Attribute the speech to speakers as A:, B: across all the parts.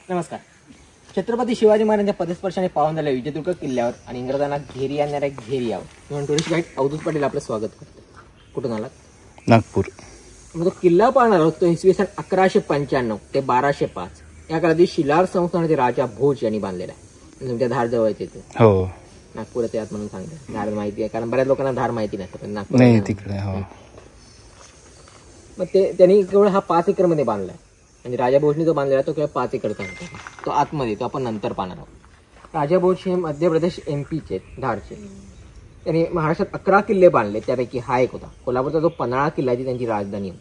A: नमस्कार. छत्रपती शिवाजी महाराजांच्या पदस्पर्शाने पावन झालेल्या विजयदुर्ग किल्ल्यावर आणि इंग्रजांना घेरी आणणाऱ्या घेरियावर म्हणून टुरिस्ट गाईड अवधूत पाटील आपलं स्वागत करतो. कुठून आलात?
B: नागपूर.
A: मग तो किल्ला पाहणार आहोत तो इसवी सन 1195 ते 1205 या काळातील शिलार संस्थानाचे राजा भोज यांनी बांधलेला आहे. तुमच्या धार जवळच येते.
B: हो,
A: नागपुरात यात म्हणून सांगते. धार माहिती आहे कारण बऱ्याच लोकांना धार माहिती नसतं, पण नागपूर
B: नाही तिकडे. हो,
A: मग त्यांनी केवळ हा 5 एकर मध्ये बांधलाय. म्हणजे राजा भोजनी जो बांधलेला तो केवळ 5 एकरचा होता. तो आतमध्ये तो आपण नंतर पाहणार आहोत. राजा भोज हे मध्य प्रदेश MP चे धारचे. त्यांनी महाराष्ट्रात 11 किल्ले बांधले, त्यापैकी हा एक होता. कोल्हापूरचा जो पन्हाळा किल्ला जी त्यांची राजधानी होती.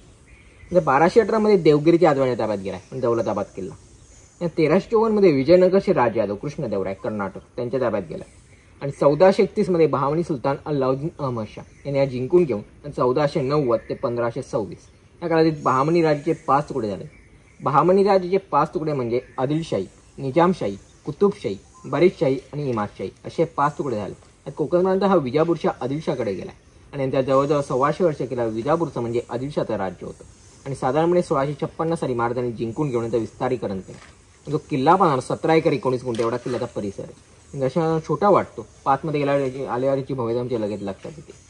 A: म्हणजे 1218 मध्ये देवगिरीच्या आजवाने ताब्यात गेला, दौलताबाद किल्ला. 1354 मध्ये विजयनगरचे राजे यादव कृष्णदेवराय कर्नाटक त्यांच्या ताब्यात गेला. आणि 1431 मध्ये बहामनी सुलतान अल्लाउद्दीन अहमद शाह यांनी हा जिंकून घेऊन 1490 ते 1526 या काळात बहामनी राज्याचे 5 तुकडे झाले. बहामनी राज्याचे 5 तुकडे म्हणजे आदिलशाही, निजामशाही, कुतुबशाही, बरीदशाही आणि इमादशाही असे 5 तुकडे झाले. कोकणपर्यंत हा विजापूरच्या आदिलशाकडे गेला आणि त्यांच्या जवळजवळ 125 वर्ष केला विजापूरचं म्हणजे आदिलशाचं राज्य होतं. आणि साधारणपणे 1656 साली महाराजांनी जिंकून घेऊन त्याचं विस्तारीकरण केलं. जो किल्ला पाहणार 17 एकर 19 गुंठे एवढा किल्ल्याचा परिसर आहे. जशा छोटा वाटतो, 5 मध्ये गेल्यावर आल्यावरची भव्यता आमच्या लगेच लक्षात येते.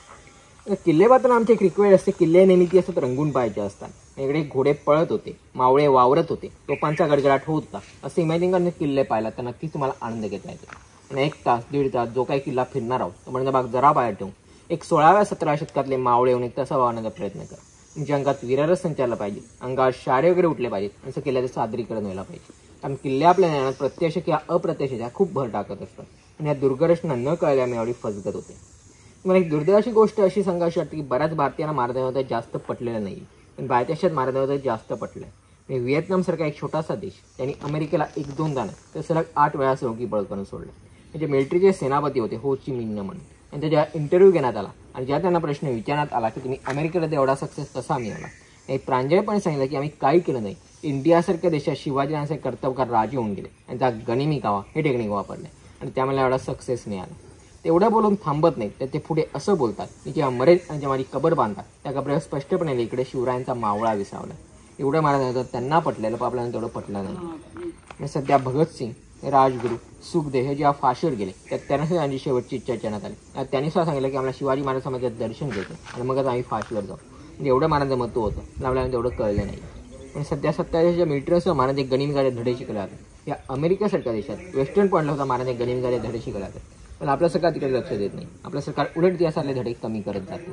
A: किल्ले पाहताना आमचे एक रिक्वेस्ट असते, किल्ले नेहमी असतात रंगून पाहायचे असतात. इकडे घोडे पळत होते, मावळे वावरत होते, तोफांचा गडगडाट होत होता. असं इमॅजिन करणे किल्ले पाहिला तर नक्कीच तुम्हाला आनंद घेता येतो. आणि 1 तास 1.5 तास जो काही किल्ला फिरणार आहोत तो म्हणजे भाग जरा बाहेर ठेवून एक 16व्या-17व्या शतकातले मावळे येऊन 1 तासा वाहण्याचा प्रयत्न करा. तुमच्या अंगात विररच संचारला पाहिजे, अंगात शारे वगैरे उठले पाहिजेत, असं किल्ल्याचं सादरीकरण व्हायला पाहिजे. कारण किल्ले आपल्या ज्ञानात प्रत्यक्ष किंवा अप्रत्यक्षच्या खूप भर टाकत असतात आणि या दुर्गरचना न कळल्यामुळे एवढी फसगत होते. मला एक दुर्दैवाची गोष्ट अशी सांगायची वाटते की बऱ्याच भारतीयांना महाराजांबद्दल जास्त पटलेलं नाही, पण बाहेरच्या महाराजांबद्दल जास्त पटलं. म्हणजे व्हिएतनामसारखा एक छोटासा देश त्यांनी अमेरिकेला 1-2दा नाही तर सलग 8 वेळा सहयोगी बळ करून सोडलं. म्हणजे मिलिटरीचे सेनापती होते हो ची मिन्ह म्हणून. त्यांचा जेव्हा इंटरव्ह्यू घेण्यात आला आणि जेव्हा त्यांना प्रश्न विचारण्यात आला की तुम्ही अमेरिकेला एवढा सक्सेस कसा मिळवला, त्यांनी प्रांजळपणे सांगितलं की आम्ही काही केलं नाही. इंडियासारख्या देशात शिवाजीराजांचे कर्तबगार राजे होऊन गेले, त्यांचा गनिमी कावा हे टेक्निक वापरले आणि त्यामुळे एवढा सक्सेस मिळाला. तेवढं बोलून थांबत नाही तर ते पुढे असं बोलतात की जेव्हा मरेल आणि जेव्हा माझी कबर बांधतात त्या कबरेवर स्पष्टपणे इकडे शिवरायांचा मावळा विसावला. एवढं महाराजांचं त्यांना पटलेलं पण आपल्याला तेवढं पटलं नाही. सध्या भगतसिंग, राजगुरू, सुखदेव हे जेव्हा फाशीवर गेले तर त्यांना त्यांची शेवटची इच्छा विचारण्यात आली. त्यांनी सुद्धा सांगितलं की आम्हाला शिवाजी महाराज समाजात दर्शन घ्यायचं आणि मगच आम्ही फाशीवर जाऊ. म्हणजे एवढं महाराजांचं महत्त्व होतं पण आपल्याला तेवढं कळलं नाही. पण सध्या 27 मिलिटरीसह महाराज गनिमीगारे धडे शिकले जातात. या अमेरिकेसारख्या देशात वेस्टर्न पॉईंटला सुद्धा महाराज गनिमीगारे धडे शिकले जातात, पण आपलं सरकार तिकडे लक्ष देत नाही. आपलं सरकार उलट इतिहासातले धडे कमी करत जाते.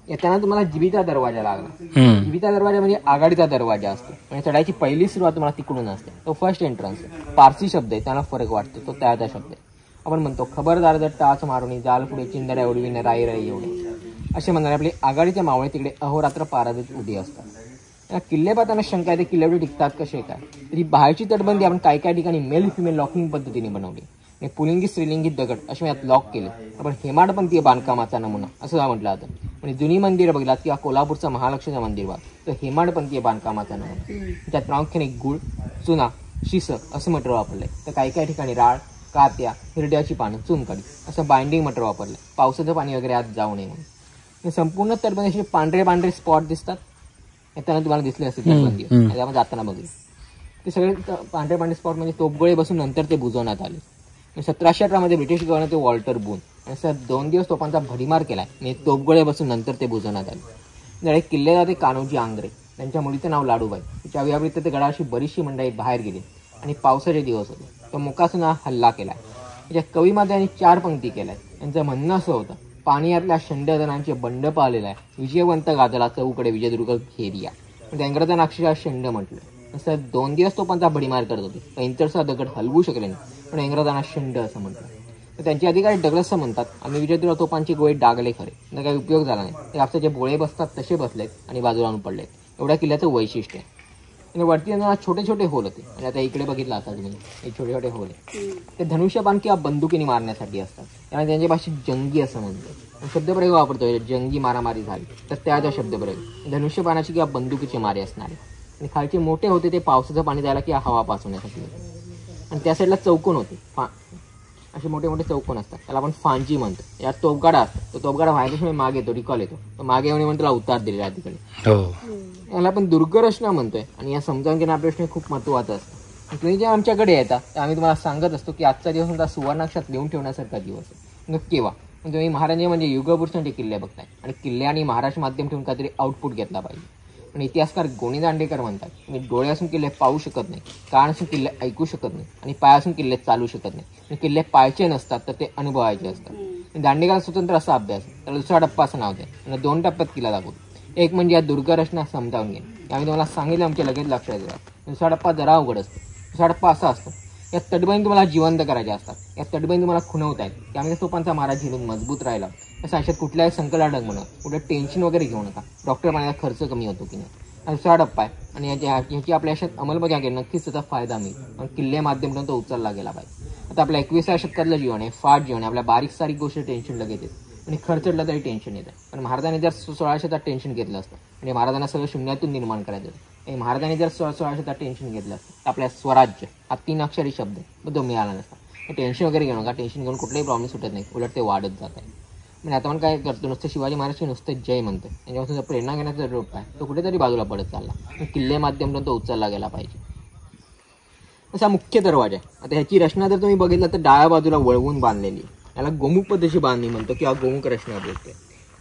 A: येताना तुम्हाला जिबिता दरवाजा लागला. जिबिता दरवाजा म्हणजे आघाडीचा दरवाजा असतो. म्हणजे चढायची पहिली सुरुवात तुम्हाला तिकडून असते. तो फर्स्ट एंट्रन्स आहे. पारसी शब्द आहे, त्यांना फरक वाटतो. तो त्याचा शब्द आहे. आपण म्हणतो खबरदार जर टाच मारून जाल पुढे चिंदड्या उडविणे राई राई एवढे असे म्हणणारे आपले आघाडीचे मावळे तिकडे अहोरात्र पारादीत उभी असतात. किल्ले पाहताना शंका आहे ते किल्ले एवढे टिकतात कसे काय. तरी बाहेरची तटबंदी आपण काही काही ठिकाणी मेल फिमेल लॉकिंग पद्धतीने बनवली. पुलिंगी स्त्रीलिंगी दगड असे यात लॉक केले. आपण हेमाडपंथीय बांधकामाचा नमुना असं म्हटलं जातं. म्हणजे जुनी मंदिर बघितलात किंवा कोल्हापूरचं महालक्ष्मीचं मंदिर बघ तर हेमाडपंथीय बांधकामाचा नमुना. त्यात प्रामुख्याने गुळ, चुना, शिस असं मटेरियल वापरलंय. तर काही काही ठिकाणी राळ, कात्या, हिरड्याची पानं, चुनकाडी असं बाइंडिंग मटेरियल वापरलंय, पावसाचं पाणी वगैरे आत जाऊ नये म्हणून. संपूर्ण तटबंदी पांढरे पांढरे स्पॉट दिसतात. त्यांना तुम्हाला दिसले असते तटबंदी त्यामध्ये जाताना बघितलं. ते सगळे पांढरे पांढरे स्पॉट म्हणजे तोपगोळे बसून नंतर ते बुजवण्यात आले. 1718 मध्ये ब्रिटिश गव्हर्नर ते वॉल्टर बून आणि सर 2 दिवस तोफांचा भडीमार केलाय आणि तोपगोळे बसून नंतर ते बुजवण्यात आले. ज्यावेळी किल्ले जाते कान्होजी आंग्रे, त्यांच्या मुलीचं नाव लाडूबाई. तिच्या अविवाहित ते गडाशी बरीचशी मंडळी बाहेर गेली आणि पावसाचे दिवस होते. तो मुकासून हल्ला केलाय. त्याच्या कवीमध्ये त्यांनी 4 पंक्ती केल्यात. त्यांचं म्हणणं असं होतं, पाणी यातल्या शंडधनांचे बंड पाहिलेलं आहे, विजयवंत गाजला चौकडे विजयदुर्ग घेरिया. म्हणजे इंग्रजांना अक्षरशः शंड म्हटलं. सर 2 दिवस तोफांचा भडीमार करत होते, पण इंचरचा दगड हलवू शकले नाही, पण इंग्रजांना शंड असं म्हटलं. तर त्यांचे अधिकारी डगलस म्हणतात आम्ही विजयदुर्ग तोफांची गोळी डागले खरे, तर काही उपयोग झाला नाही. ते आपले जे बोळे बसतात तसे बसलेत आणि बाजूला आणून पडलेत. एवढ्या किल्ल्याचं वैशिष्ट्य आहे. आणि वरती त्यांना छोटे छोटे होल होते. आणि आता इकडे बघितलं आता तुम्ही हे छोटे छोटे होल आहे ते धनुष्यबाण किंवा बंदुकीने मारण्यासाठी असतात. त्यामुळे त्यांच्या भाषेत जंगी असं म्हणतो. शब्दप्रयोग वापरतोय जंगी मारामारी झाली तर त्याचा शब्दप्रयोग धनुष्यबाणाची किंवा बंदुकीचे मारे असणारे. आणि खालचे मोठे होते ते पावसाचं पाणी द्यायला किंवा हवा पासवण्यासाठी होते. आणि त्या साईडला चौकोन होते, असे मोठे मोठे चौकोन असतात, त्याला आपण फांजी म्हणतो. यात तोफगाडा असतो. तो तोफगाडा व्हायला मागे येतो, रिकॉल येतो. तो मागे येऊन म्हणून त्याला उतार दिलेला आहे तिकडे. याला आपण दुर्गरचना म्हणतोय. आणि या समजावून घेणं प्रश्न खूप महत्वाचा असतो. तुम्ही जे आमच्याकडे येता तर आम्ही तुम्हाला सांगत असतो की आजचा दिवस तुमचा सुवर्णाक्षरात लिहून ठेवण्यासारखा दिवस आहे. केव्हा तुम्ही महाराजांचे म्हणजे युगपुरुषांचे किल्ले बघताय आणि किल्ले आणि महाराष्ट्र माध्यम ठेवून काहीतरी आउटपुट घेतला पाहिजे. पण इतिहासकार गोनी दांडेकर म्हणतात तुम्ही डोळे असून किल्ले पाहू शकत नाही, कान असून किल्ले ऐकू शकत नाही आणि पाय असून किल्ले चालू शकत नाही. आणि किल्ले पाहायचे नसतात तर ते अनुभवायचे असतात. दांडेकर स्वतंत्र असा अभ्यास त्याला दुसरा टप्पा असं नाव द्या आणि 2 टप्प्यात किल्ला दाखवतो. एक म्हणजे या दुर्गरचना समजावून घेणे, आम्ही तुम्हाला सांगितलं आमच्या लगेच लक्षात येतात. दुसरा टप्पा जरा अवघड असतो. दुसरा टप्पा असा असतो या तटबंदी तुम्हाला जिवंत करायचे असतात, या तटबंदी तुम्हाला खुणवत आहेत की आम्ही तोफांचा मारा झेलून मजबूत राहिला. या अशात कुठल्याही संकटात म्हणा कुठे टेन्शन वगैरे घेऊ नका. डॉक्टर पाण्याचा खर्च कमी होतो की नाही, हा दुसरा टप्पा आहे. आणि ह्याची आपल्या अशात अंमलबजावणी नक्कीच त्याचा फायदा मिळेल. पण किल्ले माध्यमातून तो उचलला गेला पाहिजे. आता आपल्या 21व्या शतकातलं जीवन आहे, फाट जीवन आहे. आपल्या बारीक सारीक गोष्टी टेन्शन लगेच येते आणि खर्चडला तरी टेन्शन येतं. पण महाराजांनी जर 1600 टेन्शन घेतलं असतं म्हणजे महाराजांना सगळं शून्यातून निर्माण करायचं होतं. आणि महाराजांनी जर 1600 टेन्शन घेतलं असतं तर आपल्या स्वराज्य हा 3 अक्षरी शब्द आहे तो मिळाला नसता. टेन्शन वगैरे घेऊ नका. टेन्शन घेऊन कुठलाही प्रॉब्लेम सुटत नाही, उलट ते वाढत जात आहे. म्हणजे आता आपण काय करतो नुसतं शिवाजी महाराज नुसतं जय म्हणतो. त्याच्यापासून प्रेरणा घेण्याचा रूप आहे तो कुठेतरी बाजूला पडत चालला. किल्ले माध्यमातून तो उचलला गेला पाहिजे. असा मुख्य दरवाजा आहे. आता ह्याची रचना जर तुम्ही बघितलं तर डाव्या बाजूला वळवून बांधलेली, याला गोमुख पद्धतीची बांधणी म्हणतो किंवा गोमुख रचना बोलते.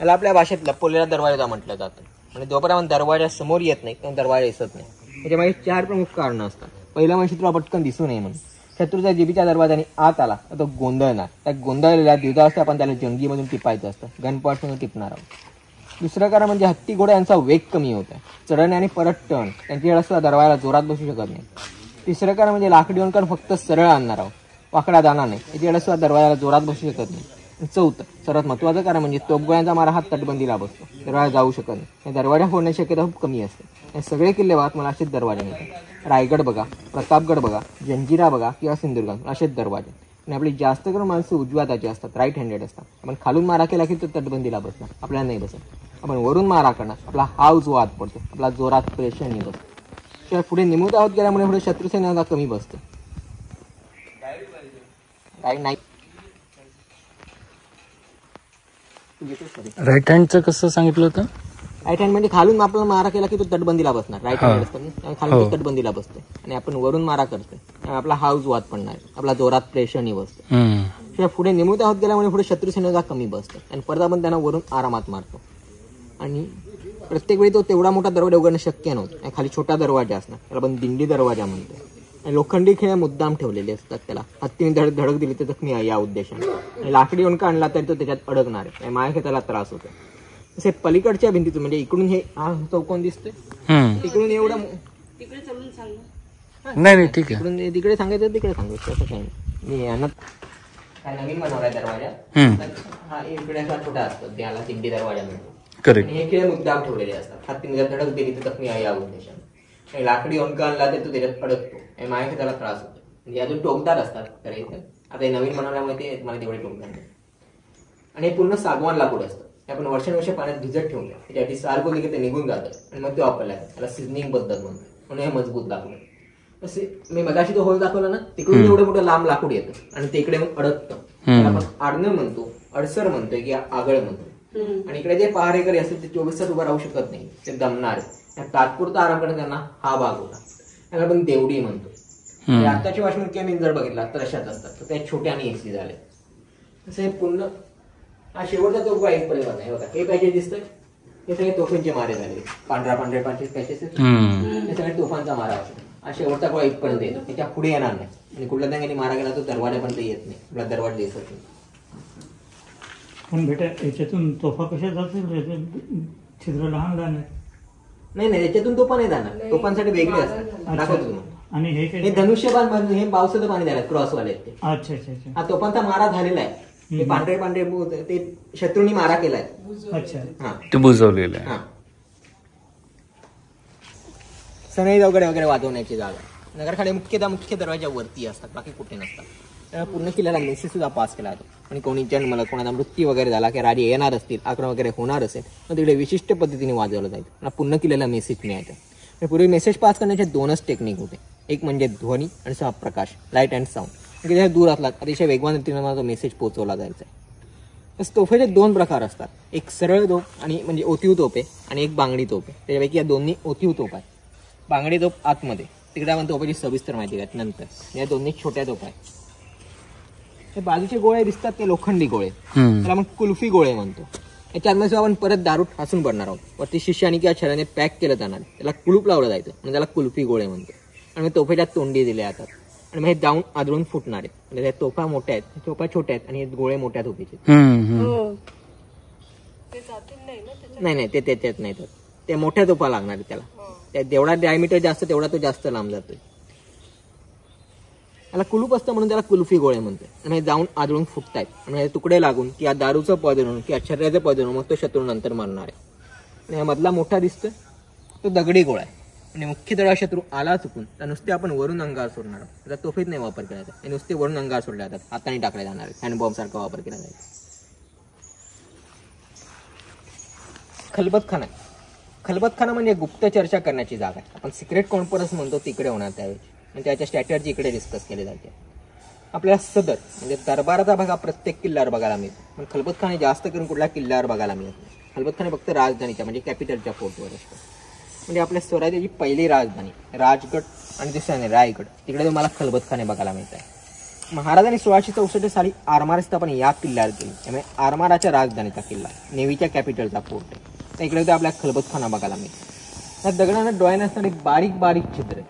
A: याला आपल्या भाषेत लपवलेला दरवाजा म्हटलं जातं. म्हणजे जोपर्यंत दरवाजा समोर येत नाही तेव्हा दरवाजा दिसत नाही. त्याच्यामागे 4 प्रमुख कारणं असतात. पहिलं म्हणजे शत्रूला पटकन दिसू नये म्हणून. शत्रूच्या जिबीच्या दरवाजाने आत आला तर तो गोंधळणार. त्या गोंधळलेल्या द्विधावस्था आपण त्याला जंगीमधून टिपायचं असतं, गनपॉईंटमधून टिपणार आहोत. दुसरं कारण म्हणजे हत्ती घोडा यांचा वेग कमी होत आहे. चढण आणि परत टर्न त्यांची सुद्धा दरवाजाला जोरात बसू शकत नाही. तिसरं कारण म्हणजे लाकडी वणकर फक्त सरळ आणणार आहोत, वाकडा जाणार नाही. याची सुद्धा दरवाजाला जोरात बसू शकत नाही. चौथं सर्वात महत्त्वाचं कारण म्हणजे तोफगोळ्यांचा मारा हा तटबंदीला बसतो, दरवाजा जाऊ शकत नाही. दरवाजा फोडण्याची शक्यता खूप कमी असते. हे सगळे किल्ले बघा मला असेच दरवाजे मिळतात. रायगड बघा, प्रतापगड बघा, जंजिरा बघा किंवा सिंधुदुर्ग असेच दरवाजे. आणि आपली जास्त करून माणसं उजव्या हाताची असतात, राईट हँडेड असतात. आपण खालून मारा केला की तो तटबंदीला बसणार, आपल्याला नाही बसत. आपण वरून मारा करणार, आपला हाव जो आत पडतो, आपला जोरात प्रेशर नाही बसतो. शिवाय पुढे निमूत आहोत गेल्यामुळे पुढे शत्रुसेना कमी बसते. नाही
B: राईट हँडचं कसं सांगितलं होतं?
A: राईट हँड म्हणजे खालून आपला मारा केला की तो तटबंदीला बसणार, राईट हँड असतो खालून तो तटबंदीला बसतो. आणि आपण वरून मारा करतोय आपला हाऊस वाद पडणार, आपला जोरात प्रेशर नाही बसतो. शिवाय पुढे निमूत आहोत गेल्यामुळे पुढे शत्रुसेनेचा कमी बसतो आणि परत आपण त्यांना वरून आरामात मारतो. आणि प्रत्येक वेळी तो तेवढा मोठा दरवाजा उघडणं शक्य नव्हतं. खाली छोटा दरवाजा असणार, त्याला आपण दिंडी दरवाजा म्हणतो. आणि लोखंडी खेळ मुद्दाम ठेवलेले असतात, त्याला हत्तीने धडक दिली तर जखमी आहे या उद्देशाने. आणि लाकडी ओंडका आणला तरी तो त्याच्यात अडकणार आहे, मागे त्याला त्रास होतो. तसे पलीकडच्या भिंतीतून म्हणजे इकडून हे हा चौकोन दिसतोय, तिकडून एवढा
B: नाही ठीक आहे,
A: इकडून तिकडे सांगायचं तिकडे सांगायचं असं काही नाही. यांना काय नवीन बनवलाय दरवाजा, हा इकडे असा छोटा असतो त्याला दिंडी दरवाजा म्हणतो. हे खेळ मुद्दाम ठेवलेले असतात, हत्तीने जर धडक दिली तर जखमी आहे या उद्देशाने. आणि लाकडी ओंडका आणला तर तो त्याच्यात अडकतो आणि मागे त्याला त्रास होतो. म्हणजे अजून टोकदार असतात तर आता हे नवीन बनवल्यामुळे ते मला तेवढे टोकदार नाही. आणि हे पूर्ण सागवान लाकूड असतं, आपण वर्षानुवर्ष पाण्यात भिजत ठेवलं त्याच्यासाठी सारखं की ते निघून जातं आणि मग ते वापरला त्याला सिझनिंग पद्धत म्हणतो. म्हणून हे मजबूत लाकूड. तसे मी मगाशी तो होल दाखवला ना, तिकडून एवढं मोठं लांब लाकूड येतं आणि ते इकडे मग अडकतं. आपण आडणं म्हणतो, अडसर म्हणतोय की आगळ म्हणतो. आणि इकडे जे पहारेकरी असतात ते 24 तास उभं राहू शकत नाही, ते दमणार. तात्पुरता आराम करणे त्यांना हा भाग होता, त्याला आपण देवडी म्हणतो. आताची वॉशिंग मशीन जर बघितला तर अशाच असतात, तर त्या छोट्या आणि एसी झाले. तसं हे पूर्ण हा शेवटचा तो एक परिवार आहे बघा. हे पॅचेस दिसतोय हे सगळे तोफांचे मारे झाले, पांढऱ्या पॅचेस हे सगळे तोफांचा मारा असतो. हा शेवटचा गोळा इथपर्यंत येतो, त्याच्या पुढे येणार नाही. आणि कुठल्या त्यांनी मारा गेला तो दरवाजापर्यंत येत नाही, आपला दरवाजा दिसत नाही.
C: पण बेटा याच्यातून तोफा कशा जातील, छिद्र लहान लहान आहेत.
A: नाही याच्यातून तोफा नाही जाणार, तोफांसाठी वेगळे असतात, दाखवतो तुम्हाला.
C: आणि हे
A: धनुष्यबाण बांधून हे पावसाचं पाणी द्यायला क्रॉसवाले आहेत ते.
C: अच्छा अच्छा अच्छा.
A: हा तोफांचा मारा झालेला आहे, हे पांढरे ते शत्रूंनी मारा केलाय.
C: अच्छा
B: हा ते बुजवलेलं आहे.
A: सनई वगैरे वगैरे वाजवण्याची जागा नगरखाडे मुख्य दरवाजा वरती असतात, बाकी कुठे नसतात. पूर्ण किल्ल्याला मेसेज सुद्धा पास केला जातो. आणि कोणी जन्मला कोणाचा मृत्यू वगैरे झाला की राजे येणार असतील, आक्रमण वगैरे होणार असेल तर तिकडे विशिष्ट पद्धतीने वाजवलं जायचं, पूर्ण किल्ल्याला मेसेज मिळायचं. पूर्वी मेसेज पास करण्याचे 2च टेक्निक होते, एक म्हणजे ध्वनी आणि प्रकाश, लाईट अँड साऊंड. म्हणजे दूर असलात अतिशय वेगवान रीतीने तो मेसेज पोहोचवला जायचा. तर तोफेचे 2 प्रकार असतात, एक सरळ तोफ आणि म्हणजे ओतीव तोफ आहे आणि एक बांगडी तोफ आहे. त्याच्यापैकी या दोन्ही ओतीव तोफ आहे. बांगडी तोफ आतमध्ये तिकडे आपण तोफाची सविस्तर माहिती घ्या नंतर. या दोन्ही छोट्या तोफा आहेत. हे बाजूचे गोळे दिसतात ते लोखंडी गोळे, त्याला आपण कुल्फी गोळे म्हणतो. याच्यामध्ये आपण परत दारू ठासून पडणार आहोत. वरती शिष्याने किंवा छड्याने पॅक केलं जाणार, त्याला कुलूप लावलं जायचं म्हणजे त्याला कुल्फी गोळे म्हणतो. आणि मग तोफेच्या तोंडी दिल्या जातात आणि मग हे जाऊन आदळून फुटणार आहेत. म्हणजे त्या तोफा मोठ्या आहेत, तोफा छोट्या आहेत आणि हे गोळे मोठ्या तोफीचे. नाही ते त्याच्यात नाही, तर ते मोठ्या तोफा लागणार आहेत त्याला. जेवढा डायमीटर जास्त तेवढा तो जास्त लांब जातोय. त्याला कुलूप असतं म्हणून त्याला कुल्फी गोळे म्हणते. आणि जाऊन आदळून फुटतायत आणि तुकडे लागून किंवा दारूचं पदरून किंवा शरीराचं पदरून मग तो शत्रू नंतर मारणार आहे. आणि या मधला मोठा दिसतोय तो दगडी गोळा आहे. आणि मुख्य तळा शत्रू आला चुकून तर नुसते आपण वरून अंगावर सोडणार आहोत. त्याचा तोफीत नाही वापर केला जातात, नुसते वरून अंगावर सोडले जातात, हाताने टाकले जाणार आहे. हँडबॉम्ब सारखा वापर केला जाईल. खलबतखाना. खलबतखाना म्हणजे गुप्त चर्चा करण्याची जागा आहे. आपण सिक्रेट कॉन्फरन्स म्हणतो तिकडे होणार त्यावेळी. आणि त्याच्या स्ट्रॅटर्जी इकडे डिस्कस केले जाते. आपल्याला सदर म्हणजे दरबाराचा भाग हा प्रत्येक किल्ल्यावर बघायला मिळतो, पण खलबतखाने जास्त करून कुठल्या किल्ल्यावर बघायला मिळत नाही. खलबतखाने फक्त राजधानीच्या म्हणजे कॅपिटलच्या फोर्टवर असतो. म्हणजे आपल्या स्वराज्याची पहिली राजधानी राजगड आणि दुसऱ्याने रायगड, तिकडे तुम्हाला खलबतखाने बघायला मिळत आहे. महाराजांनी 1664 साली आरमार स्थापन या किल्ल्यावर केली, त्यामुळे आरमाराच्या राजधानीचा किल्ला, नेव्हीच्या कॅपिटलचा फोर्ट आहे. तर इकडे तर आपल्याला खलबतखाना बघायला मिळतो. त्या दगडांना डोळे नसणारी बारीक बारीक छिद्र आहे,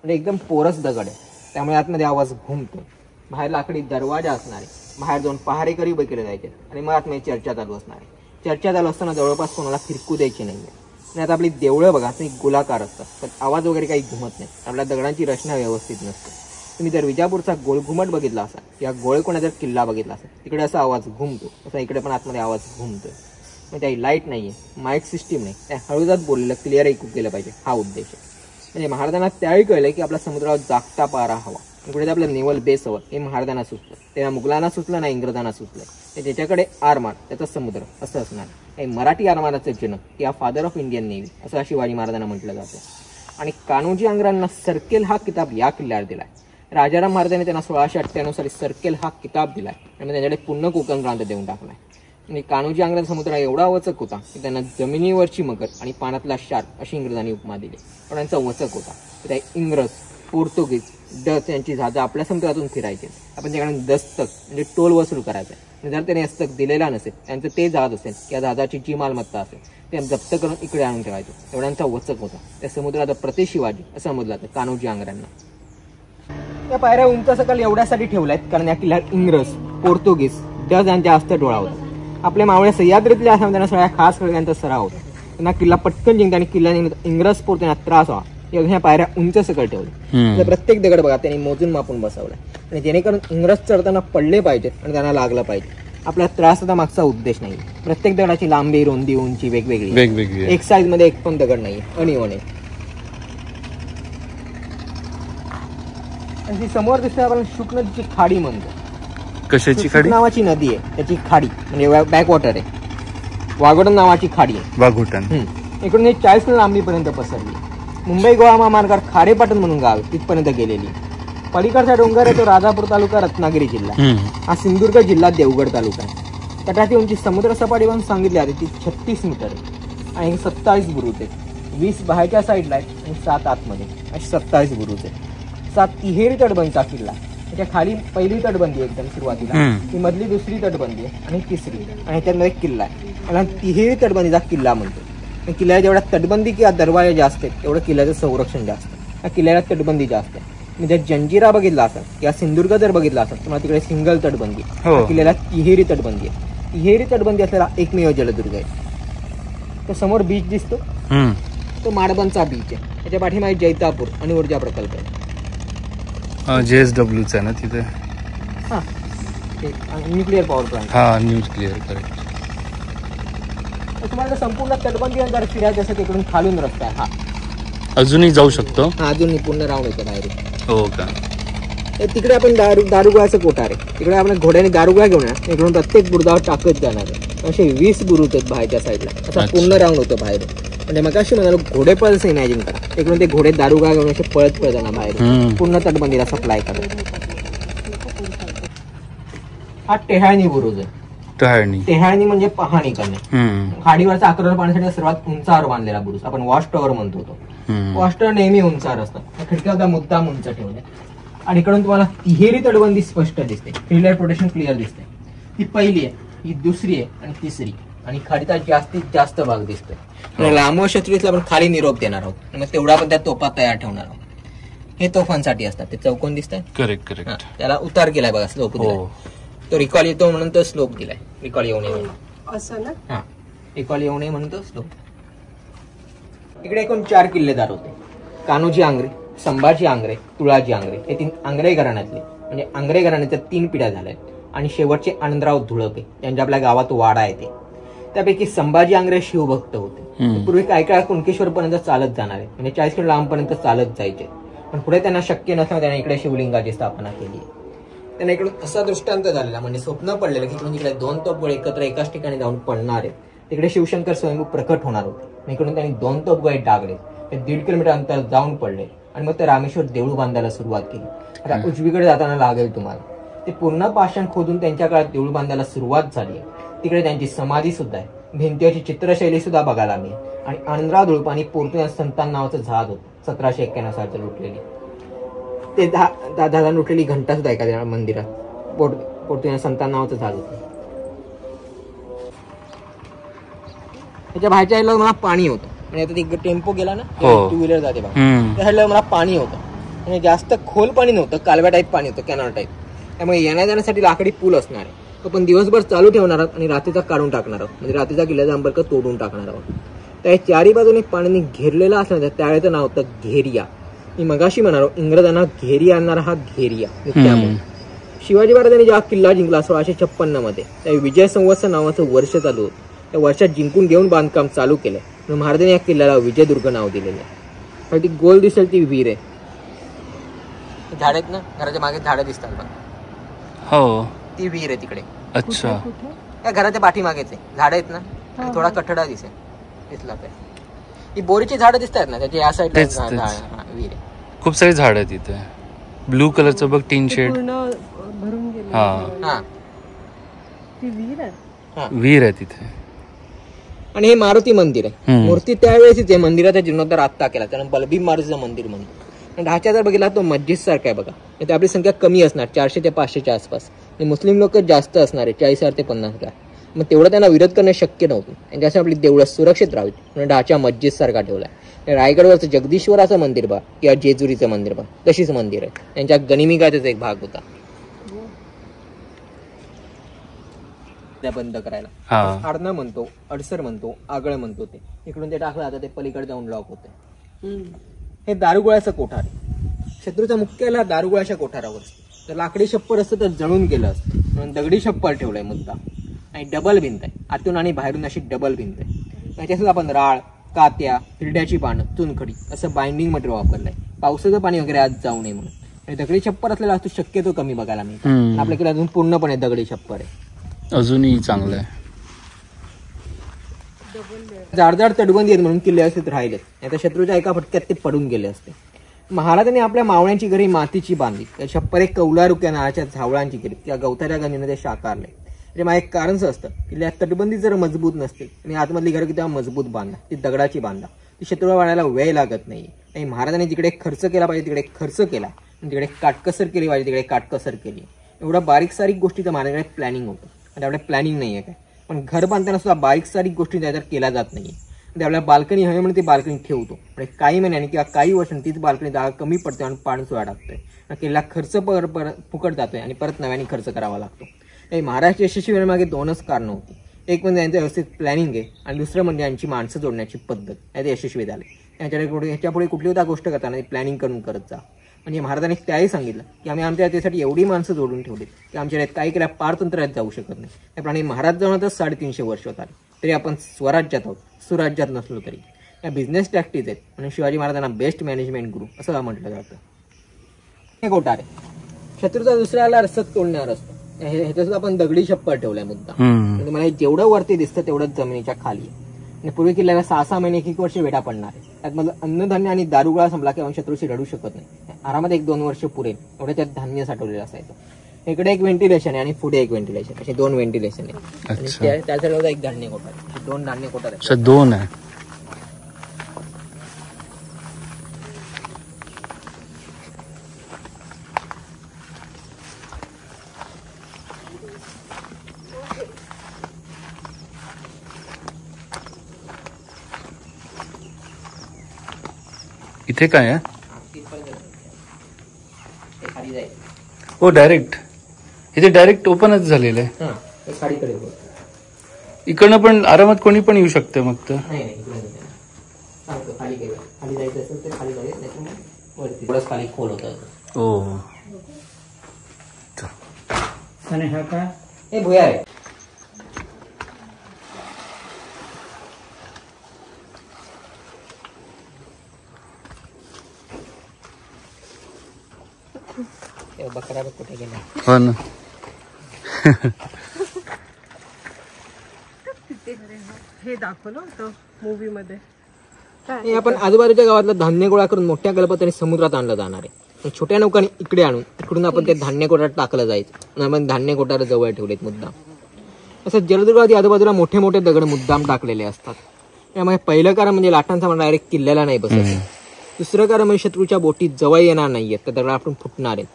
A: म्हणजे एकदम पोरस दगड आहे, त्यामुळे आतमध्ये आवाज घुमतो. बाहेर लाकडी दरवाजा असणार आहे, बाहेर जाऊन पहारेकरी उभे केले जायचे आणि मग आतमध्ये चर्चा चालू असणार आहे. चर्चा चालू असताना जवळपास कोणाला फिरकू द्यायची नाही. आणि आता आपली देवळं बघा ती गोलाकार असतात, तर आवाज वगैरे काही घुमत नाही. आपल्या दगडांची रचना व्यवस्थित नसते. तुम्ही जर विजापूरचा गोलघुमट बघितला असा किंवा गोळकोणा जर किल्ला बघितला असा, तिकडे असा आवाज घुमतो, तसा इकडे पण आतमध्ये आवाज घुमतोय. मग त्याही लाईट नाहीये, माईक सिस्टीम नाही, त्या हळूदात बोललेलं क्लिअर ऐकू केलं पाहिजे, हा उद्देश आहे. म्हणजे महाराजांना त्यावेळी कळलं की आपल्या समुद्रावर जागता पारा हवा, कुठे आपलं नेवल बेस हवं, हे महाराजांना सुचलं. तेव्हा मुघलांना सुचलं ना इंग्रजांना सुचलं. ते ज्याच्याकडे आरमार त्याचा समुद्र असं असणार. हे मराठी आरमाराचं जनक किंवा फादर ऑफ इंडियन नेव्ही असं शिवाजी महाराजांना म्हटलं जातं. आणि कान्होजी आंग्रांना सर्केल हा किताब या किल्ल्यावर दिलाय. राजाराम महाराजांनी त्यांना 1698 साली सर्केल हा किताब दिलाय आणि त्यांच्याकडे पूर्ण कोकण प्रांत देऊन टाकलाय. आणि कान्होजी आंग्रा समुद्र एवढा वचक होता की त्यांना जमिनीवरची मगर आणि पाण्यातला शार्क अशी इंग्रजांनी उपमा दिली. पण त्यांचा वचक होता. त्या इंग्रज, पोर्तुगीज, डच यांची जहाजं आपल्या समुद्रातून फिरायचे. आपण त्याकडे दस्तक म्हणजे टोल वसूल करायचं. आणि जर त्याने हस्तक दिलेला नसेल, त्यांचं ते जहाज असेल किंवा जहाजाची जी मालमत्ता असेल ते जप्त करून इकडे आणून ठेवायचं. एवढ्यांचा वचक होता. त्या समुद्राचा प्रति शिवाजी असं समजलं जातं कान्होजी आंग्र्यांना. या पायऱ्या उंच सकल एवढ्यासाठी ठेवल्या आहेत कारण या किल्ल्यात इंग्रज, पोर्तुगीज, डच यांच्या हस्त डोळा होता. आपल्या मावळ्या सह्याद्रीतल्या असं त्यांना सगळ्या खास खेळण्यांचा सराव होता. त्यांना किल्ला पटकन जिंकता आणि किल्ल्याने इंग्रज पोर्तुगीज त्रास व्हा ह्या पायऱ्या उंच सकल ठेवल्या. प्रत्येक दगड बघा त्यांनी मोजून मापून बसवलाय आणि जेणेकरून इंग्रज चढताना पडले पाहिजेत आणि त्यांना लागलं पाहिजे. आपला त्रासाचा मागचा उद्देश नाही. प्रत्येक दगडाची लांबी, रुंदी, उंची वेगवेगळी, एक साईज मध्ये एक पण दगड नाही, अनिवन आहे. आणि समोर दिसते आपण शुक नदीची खाडी म्हणतो.
B: कशाची खाडी?
A: नावाची नदी आहे, त्याची खाडी म्हणजे बॅकवॉटर आहे. वाघोटन नावाची खाडी आहे.
B: वाघोटन
A: इकडून 40 किलो लांबीपर्यंत पसरली. मुंबई गोवा महामार्गावर खारेपाटण म्हणून गाव तिथपर्यंत गेलेली. पलीकडचा डोंगर आहे तो राजापूर तालुका, रत्नागिरी जिल्हा. हा सिंधुदुर्ग जिल्हा, देवगड तालुका आहे. तटाची उंची समुद्र सपाटीवरून सांगितली आहे ती 36 मीटर आहे आणि 27 बुरुज आहेत. 20 बाहेरच्या साईडला आहेत आणि 7 आतमध्ये अशी 27 बुरुज आहेत. 7 तिहेरी तटबंदीचा किल्ला. त्याच्या खाली पहिली तटबंदी एकदम सुरुवातीला, ती मधली दुसरी तटबंदी आहे आणि तिसरी, आणि ह्याच्यामध्ये एक किल्ला आहे. त्याला तिहेरी तटबंदीचा किल्ला म्हणतो. किल्ल्याला जेवढ्या तटबंदी किंवा दरवाजा जास्त आहेत तेवढं किल्ल्याचं संरक्षण जास्त आहे. या किल्ल्याला तटबंदी जास्त आहे. म्हणजे जंजिरा बघितला असेल किंवा सिंधुदुर्ग जर बघितला असेल तुम्हाला तिकडे सिंगल तटबंदी, किल्ल्याला तिहेरी तटबंदी आहे. तिहेरी तटबंदी असलेला एकमेव जलदुर्ग आहे. तो समोर बीच दिसतो तो माडबनचा बीच आहे. त्याच्या पाठीमागे जैतापूर आणि ऊर्जा प्रकल्प आहे.
B: JSW चा ना तिथे.
A: हा, न्यूक्लिअर पॉवर प्लांट.
B: हा, न्यूक्लिअर करेक्ट.
A: तुम्हाला संपूर्ण तटबंदी जर फिरायचं असेल तिकडून खालून रस्ता आहे. हा
B: अजूनही जाऊ शकतो.
A: हा, अजूनही पूर्ण राऊंड येतो डायरेक्ट.
B: हो का?
A: तिकडे आपण दारुगोळ्याचं कोठार आहे. तिकडे आपण घोड्याने दारुगोळा घेऊन इकडून प्रत्येक बुरुजावर टाकत जाणार आहे. असे 20 बुरुज आहेत बाहेरच्या साईडला. असा पूर्ण राऊंड होतो बाहेर. म्हणजे मग अशी म्हणालो घोडे पळत इमॅजिन करा. तिकडून ते घोडे दारुगोळा घेऊन असे पळत जाणार बाहेर, पूर्ण तटबंदीला सप्लाय करत. हा टेहाळणी बुरुज आहे.
B: टहाळणी.
A: टेहाळणी म्हणजे पाहणी करणे. खाडीवरचा आकारावर पाहण्यासाठी सर्वात उंचावर बांधलेला बुरुज आपण वॉच टॉवर म्हणतो. तो वॉच टॉवर नेहमी उंचावर असतात. खिडक्या होता मुद्दाम उंच ठेवल्या. आणि इकडून तुम्हाला तिहेरी तटबंदी स्पष्ट दिसते. थ्री लाईट प्रोटेक्शन क्लिअर दिसते. ती पहिली आहे, ही दुसरी आहे आणि तिसरी. आणि खाडीचा जास्तीत जास्त भाग दिसतोय. लांबव शत्रूला आपण खाली निरोप देणार आहोत. मग तेवढा पण त्या तोफा तयार ठेवणार आहोत. हे तोफांसाठी असतात. ते चौकोन दिसतात.
B: Correct correct.
A: त्याला उतार केलाय बघा, स्लोप दिलाय. तो रिकॉल येतो म्हणून तो स्लोप दिलाय. रिकॉल येऊ नये
D: असं ना.
A: हा, रिकॉल येऊ नये म्हणून तो स्लोप. इकडे एकूण 4 किल्लेदार होते. कान्होजी आंग्रे, संभाजी आंग्रे, तुळाजी आंग्रे. हे 3 आंग्रे घराण्यातले. म्हणजे आंग्रे घराण्याच्या 3 पिढ्या झाल्या. आणि शेवटचे आनंदराव धुळपे यांच्या आपल्या गावात वाडा येते. त्यापैकी संभाजी आंग्रे शिवभक्त होते. पूर्वी काही काळ कुणकेश्वर पर्यंत चालत जाणार आहे. म्हणजे 40 किलो लांबपर्यंत चालत जायचे. पण पुढे त्यांना शक्य नसल्यामुळे त्यांनी इकडे शिवलिंगाची स्थापना केली. त्यांना इकडून असा दृष्टांत झालेला, म्हणजे स्वप्न पडलेलं की इकडून तिकडे 2 तोफगोळे एकत्र एकाच ठिकाणी जाऊन पडणार आहेत. तिकडे शिवशंकर स्वयंभू प्रकट होणार होते. इकडून त्यांनी 2 तोफगोळे टाकले. ते 1.5 किलोमीटर अंतर जाऊन पडले. आणि मग ते रामेश्वर देऊळ बांधायला सुरुवात केली. आता उजवीकडे जाताना लागेल तुम्हाला. ते पूर्ण पाषाण खोदून त्यांच्या काळात देऊळ बांधायला सुरुवात झाली. तिकडे त्यांची समाधी सुद्धा आहे. भिंतीची चित्रशैली सुद्धा बघायला मिळेल. आणि आनंदराव धुळप आणि पोर्तुगीज संतान नावाचं जहाज होतं 1791 सालचं लुटलेली. ते दादा लुटलेली घंटा सुद्धा एखाद्या मंदिरात. पोर्तुगीज संतान नावाचं जहाज होतं. त्याच्या बाहेरच्या साईडला मला पाणी होतं. म्हणजे आता ती टेम्पो गेला ना, 2 व्हीलर जाते बघा, त्या साईडला मला पाणी होतं. म्हणजे जास्त खोल पाणी नव्हतं, कालव्या टाईप पाणी होतं, कॅनॉल टाईप. त्यामुळे येण्या जाण्यासाठी लाकडी पूल असणार आहे. तो पण दिवसभर चालू ठेवणार आहोत आणि रात्रीचा काढून टाकणार आहोत. म्हणजे रात्रीचा किल्ल्याचा संपर्क तोडून टाकणार आहोत. त्या 4ही बाजूने पाण्याने घेरलेला असल्यानं त्यावेळेचं नाव होतं घेरिया. मी मगाशी म्हणालो इंग्रजांना घेरिया आणणारा हा घेरिया. त्यामुळे शिवाजी महाराजांनी जेव्हा किल्ला जिंकला 1656 मध्ये, त्या विजय संवत्सर नावाचं वर्ष चालू होतं. त्या वर्षात जिंकून घेऊन बांधकाम चालू केलंय. म्हणून महाराजांनी या किल्ल्याला विजयदुर्ग नाव दिलेलं आहे. ती गोल दिसेल ती विहीर आहे. झाड आहेत ना, घराच्या मागे झाडं दिसतात बघा.
B: हो,
A: ती विहीर आहे तिकडे.
B: अच्छा.
A: या घराच्या पाठीमागेच आहे. झाडं आहेत ना, थोडा कठडा दिसेल दिसला तर. ही बोरीची झाडं दिसत आहेत ना, त्याच्या या साईडला विहीर आहे.
B: खूप सारी झाड आहेत तिथे. ब्लू कलरचं बघ, टीन शेड.
D: भरून गेलं.
A: हा,
D: ती विहीर आहे.
B: विहीर आहे तिथे.
A: आणि हे मारुती मंदिर आहे. मूर्ती त्यावेळेस आहे. मंदिराचा जीर्णोद्धार आत्ता केला, त्यानं बलभीम महाराजांचं मंदिर म्हणतो. ढाचा जर बघितला तो मस्जिद सारखा आहे बघा. म्हणजे आपली संख्या कमी असणार, 400 ते 500च्या आसपास. आणि मुस्लिम लोक जास्त असणार आहे, 40,000 ते 50,000. मग तेवढं त्यांना विरोध करणं शक्य नव्हतं. आणि त्यासाठी आपली देवळं सुरक्षित राहावीत म्हणून ढाचा मस्जिद सारखा ठेवलाय. रायगडवरचं जगदीश्वराचं मंदिर बा किंवा जेजुरीचं मंदिर बा, तशीच मंदिर आहे. त्यांच्या गनिमिकाचाच एक भाग होता त्या बंद करायला. आडणं म्हणतो, अडसर म्हणतो, आगळ म्हणतो. ते इकडून ते टाकलं आता ते पलीकडे जाऊन लॉक होते. हे दारुगोळ्याचं कोठार आहे. शत्रूचा मुख्याला दारुगोळ्याच्या कोठारावर. तर लाकडी छप्पर असतं तर जळून गेलं असतं, म्हणून दगडी छप्पर ठेवलंय मुद्दा. आणि डबल भिंत आहे, आतून आणि बाहेरून अशी डबल भिंत आहे. त्याच्यासुद्धा आपण राळ, कात्या, हिरड्याची पानं, चुनखडी असं बाइंडिंग मटेरियल वापरलंय. पावसाचं पाणी वगैरे आज जाऊ नये म्हणून. आणि दगडी छप्पर असलेला असतो शक्यतो कमी बघायला मिळतो. आपल्याकडे अजून पूर्णपणे दगडी छप्पर आहे.
B: अजूनही चांगलं आहे.
A: जाडजाड तटबंदी आहेत म्हणून किल्ले व्यवस्थित राहिले. आता शत्रूच्या एका फटक्यात ते पडून गेले असते. महाराजांनी आपल्या मावळ्यांची घरी मातीची बांधली. त्या छप्पर एक कौलारुक्या नावाच्या झावळांची केली. त्या गवताच्या गणीने ते साकारले. म्हणजे मला एक कारणच असतं किल्ल्यात तटबंदी जर मजबूत नसते आणि आतमधली घरं किती मजबूत बांधा, ती दगडाची बांधा, ती शत्रूला वाढायला वेळ लागत नाही. आणि महाराजांनी जिकडे खर्च केला पाहिजे तिकडे खर्च केला, तिकडे काटकसर केली पाहिजे तिकडे काटकसर केली. एवढा बारीक सारीक गोष्टीचं महाराजांकडे प्लॅनिंग होतं. आणि आपल्याकडे प्लॅनिंग नाही आहे काय. पण घर बांधताना सुद्धा बारीक सारीक गोष्टी त्याच्यात केल्या जात नाही. म्हणजे आपल्याला बाल्कनी हवी म्हणून ती बाल्कनी ठेवतो. म्हणजे काही महिन्यांनी किंवा काही वर्षांनी तीच बाल्कनी जागा कमी पडते आणि पाणी सुद्धा टाकतोय. केलेला खर्च फुकट जातोय आणि परत नव्याने खर्च करावा लागतो. महाराष्ट्र यशस्वी होण्यामागे 2च कारणं होती. एक म्हणजे यांचं व्यवस्थित प्लॅनिंग आहे आणि दुसरं म्हणजे यांची माणसं जोडण्याची पद्धत. ते यशस्वी झाले. ह्याच्यापुढे कुठली होता गोष्ट करताना प्लॅनिंग करून करत जा. म्हणजे महाराजांनी त्याही सांगितलं की आम्ही आमच्या त्यासाठी एवढी माणसं जोडून ठेवली की आमच्या काही केल्या पारतंत्र्यात जाऊ शकत नाही. त्याप्रमाणे महाराज जाऊन तर 350 वर्ष होत आली तरी आपण स्वराज्यात आहोत, सुराज्यात नसलो तरी. या बिझनेस टॅक्टिक्स आहेत म्हणून शिवाजी महाराजांना बेस्ट मॅनेजमेंट गुरु असं म्हटलं जातं. हे कोठार आहे. शत्रूचा दुसऱ्याला रसद तोडण्यावर असतो. ह्याच्यासुद्धा आपण दगडी छप्पर ठेवलाय मुद्दा. म्हणजे मला जेवढं वरती दिसतं तेवढंच जमिनीच्या खाली आहे. आणि पूर्वी किल्ल्याला 6-6 महिने 1-1 वर्ष वेढा पडणार आहे. त्यात मला अन्नधान्य आणि दारुगोळा संपला किंवा शत्रूशी लढू शकत नाही. आरामात 1-2 वर्ष पुरेल एवढं त्यात धान्य साठवलेलं असायचं. इकडे एक व्हेंटिलेशन आहे आणि पुढे एक व्हेंटिलेशन, असे 2 व्हेंटिलेशन आहे. आणि
B: अच्छा.
A: त्या साईडला एक धान्य कोठार आहे. असे 2 धान्य कोठार आहेत.
B: अच्छा 2 आहे. इथे काय आहे?
A: ते खाली जाईल.
B: हो डायरेक्ट इथे डायरेक्ट ओपनच झालेलं आहे.
A: हा ते खालीकडे बघ.
B: इकडनं पण आरामात कोणी पण येऊ शकते मग तर.
A: नाही इकडे नाही. सांगतो खाली गेलं, खाली जायचं असेल तर खाली जाईल, नाही तर वरती थोडंच खाली खोल होतं.
B: हो.
C: आणि हा काय
A: हे भुयार आहे. हे बकरा बघ कुठे गेला.
B: हो ना.
D: हे दाखवलं होतं मूवी मध्ये.
A: हे आपण आजूबाजूच्या गावातलं धान्य गोळा करून मोठ्या गलबताने समुद्रात आणलं जाणार आहे. छोट्या नौकांनी इकडे आणून इकडून आपण ते धान्य कोठार टाकलं जायचं. आपण धान्य कोठार जवळ ठेवलेत मुद्दाम. असं जलदुर्गावरती आजूबाजूला मोठे मोठे दगड मुद्दाम टाकलेले असतात. त्यामुळे पहिलं कारण म्हणजे लाटांचा मला डायरेक्ट किल्ल्याला नाही बसत. दुसरं कारण म्हणजे शत्रूच्या बोटीत जवळ येणार नाहीयेत, तर दगड आपण फुटणार आहेत.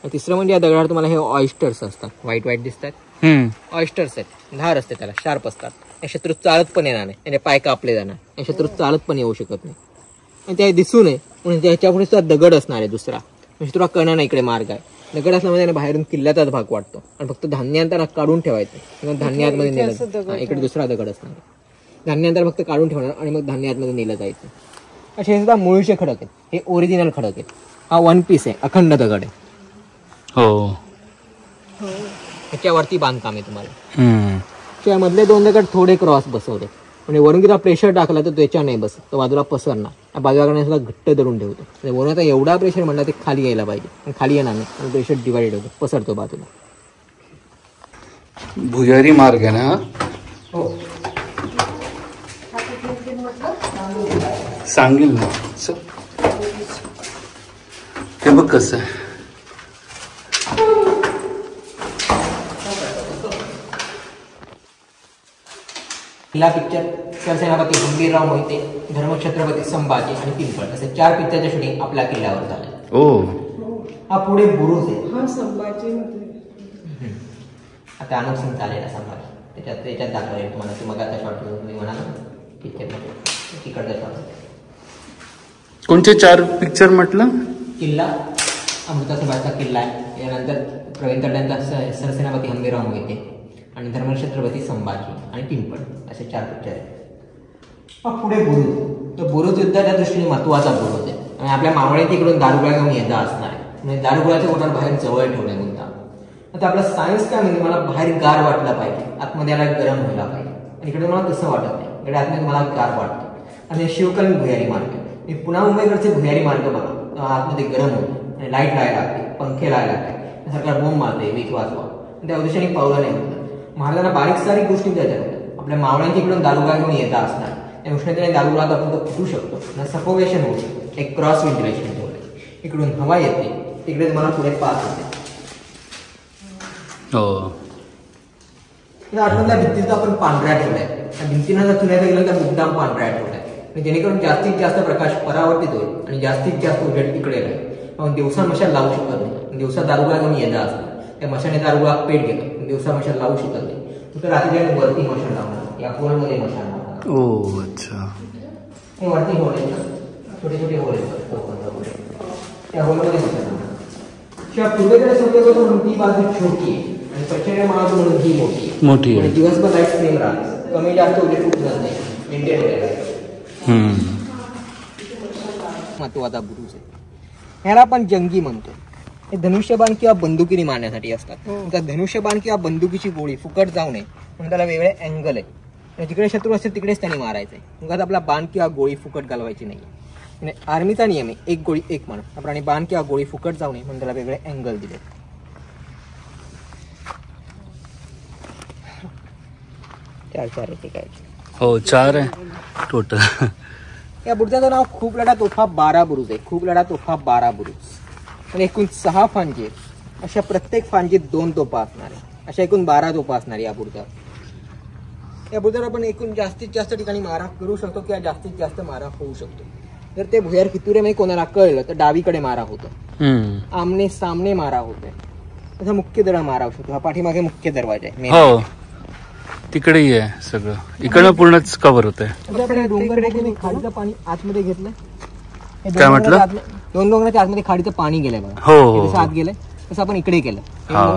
A: आणि तिसरं म्हणजे या दगडावर तुम्हाला हे ऑयस्टर्स असतात, व्हाईट व्हाईट दिसतात. ऑयस्टर्स आहेत, धार असते त्याला, शार्प असतात. या शत्रू चालत पण येणार नाही, त्याने पाय कापले जाणार. या शत्रू चालत पण येऊ शकत नाही. आणि ते दिसू नये म्हणून त्याच्या पुढे सुद्धा दगड असणार आहे दुसरा. शत्रूला कळणार नाही इकडे मार्ग आहे. दगड असल्यामुळे त्याने बाहेरून किल्ल्याचाच भाग वाटतो. आणि फक्त धान्यांतर काढून ठेवायचं, धान्य आतमध्ये नेलं. इकडे दुसरा दगड असणार. धान्यांतर फक्त काढून ठेवणार आणि मग धान्य आतमध्ये नेलं जायचं. असे सुद्धा मुळीचे खडक आहेत. हे ओरिजिनल खडक आहेत. हा 1 पीस आहे, अखंड दगड आहे.
B: हो.
A: ह्याच्यावरती बांधकाम आहे तुम्हाला. शिवाय मधले 2 दगड थोडे क्रॉस बसवले, म्हणजे वरून किती प्रेशर टाकला तर त्याच्या नाही बसत, तो बाजूला पसरणार. बाजूला सुद्धा घट्ट धरून ठेवतो. म्हणजे वरून आता एवढा प्रेशर म्हणला ते खाली यायला पाहिजे, पण खाली येणार नाही आणि प्रेशर डिवाइडेड होतो, पसरतो बाजूला.
B: भुयारी मार्ग आहे ना.
A: हो
B: सांगेल ना. हे बघ कसं आहे.
A: पहिला पिक्चर सरसेनापती गंभीरराव मोहिते, धर्मछत्रपती संभाजी आणि पिंपळ असे 4 पिक्चरचे शूटिंग आपल्या किल्ल्यावर झालं.
B: ओ.
A: हा पुढे बुरुज आहे.
D: हा संभाजी मध्ये.
A: आता अनुप सिंग चालेल संभाजी, त्याच्यात दाखवले तुम्हाला. की मग आता शॉर्ट तुम्ही म्हणाल पिक्चरमध्ये तिकडचा शॉर्ट.
B: कोणते 4 पिक्चर म्हटलं?
A: किल्ला, अमृतासोबाचा किल्ला आहे. यानंतर प्रवीण तरड्यांचा सरसेनापती गंभीरराव मोहिते आणि धर्मछत्रपती संभाजी आणि पिंपळ असे 4 पिक्चर आहेत. पुढे बुरुज. तर बुरुज युद्धाच्या दृष्टीने महत्वाचा बुरुज आहे. आणि आपल्या मावळे तिकडून दारुगोळा घेऊन येता असणार आहे. म्हणजे दारुगोळ्याचं कोठार बाहेर जवळ ठेवलंय मुद्दा. आता आपला सायन्स काय म्हणजे मला बाहेर गार वाटला पाहिजे, आतमध्ये याला गरम व्हायला पाहिजे. आणि इकडे मला तसं वाटत नाही. इकडे आतमध्ये मला गार वाटतं. आणि शिवकालीन भुयारी मार्ग, मी पुन्हा मुंबईकडचे भुयारी मार्ग बघा, आतमध्ये गरम होतो आणि लाईट लावायला लागते, पंखे लावायला लागते, सरकार बोंब मारते वीज वाचवा. त्या उद्देशाने पावलं नाही होतं. महाराजांना बारीक सारीक गोष्टी द्यायच्या होत्या. आपल्या मावळ्यांची इकडून दारुगोळा घेऊन येता असणार. त्या उष्णतेने दारुगोळा आपण तो फुटू शकतो, सफोकेशन होऊ शकतो. एक क्रॉस व्हेंटिलेशन ठेवलं, इकडून हवा येते, तिकडे तुम्हाला पुढे पास होते. आतमधल्या भिंतीचा आपण पांढऱ्या ठेवलाय. त्या भिंतीनं जर चुनायला गेलं तर मुद्दाम पांढऱ्या ठेवलाय, जेणेकरून जास्तीत जास्त प्रकाश परावर्तित होईल आणि जास्तीत जास्त उजेड इकडे राहील. मग दिवसा मशाल लावू शकत नाही. दिवसा दारुगोळा घेऊन येता असतात, त्या मशाने दारुगोळा पेट घेतो. दिवसा मशाल लावू शकत नाही. तर रात्री वरती मशाल लावणार, या होलमध्ये मशाल लावणार.
B: ओ अच्छा.
A: हे वरती होल आहेत, छोटे छोटे होल आहेत, त्या होलमध्ये मशाल लावणार. शिवाय पूर्वेकडे सौंदर्य म्हणून ती बाजू छोटी आहे आणि पश्चिमेकडे माळा म्हणून ही मोठी आहे. दिवसभर लाईट सेम राहते, कमी जास्त उजेड फुटणार नाही, मेंटेन करायला. महत्वाचा बुरुज आहे. ह्याला आपण जंगी म्हणतो. हे धनुष्यबाण किंवा बंदुकीने मारण्यासाठी असतात. त्या धनुष्यबाण किंवा बंदुकीची गोळी फुकट जाऊ नये म्हणून त्याला वेगळे अँगल आहे. जिकडे शत्रू असतील तिकडेच त्यांनी मारायचंय. मग आपला बाण किंवा गोळी फुकट घालवायची नाही. आर्मीचा नियम आहे, 1 गोळी 1 माणूस. आपण बाण किंवा गोळी फुकट जाऊ नये म्हणून त्याला वेगळे अँगल दिले. चार येते काय.
B: हो 4 आहे टोटल.
A: या बुरुजाचं नाव खूप लढा तोफा 12 बुरुज आहे. खूप लढा तोफा 12 बुरुज. आणि एकूण 6 फांजे अशा प्रत्येक फांजीत 2 तोफा असणार आहे. अशा एकूण 12 तोफा असणार या बुरुजावर. या बुरुजावर आपण एकूण जास्तीत जास्त ठिकाणी मारा करू शकतो किंवा जास्तीत जास्त मारा होऊ शकतो. जर ते भुयार कितुरेमध्ये कोणाला कळलं तर डावीकडे मारा होतो, आमने सामने मारा होतोय. तसा मुख्य दरवाजा मारा होऊ शकतो. हा पाठीमागे मुख्य दरवाजा आहे.
B: हो तिकडेही आहे सगळं, इकडनं पूर्णच कव्हर होत आहे.
A: आपण डोंगर बघून खाडीचं पाणी आतमध्ये घेतलं.
B: काय म्हटलं?
A: 2 डोंगराच्या आतमध्ये खाडीचं पाणी गेलंय बघा.
B: हो
A: जसं आत गेलंय तसं आपण इकडे केलं.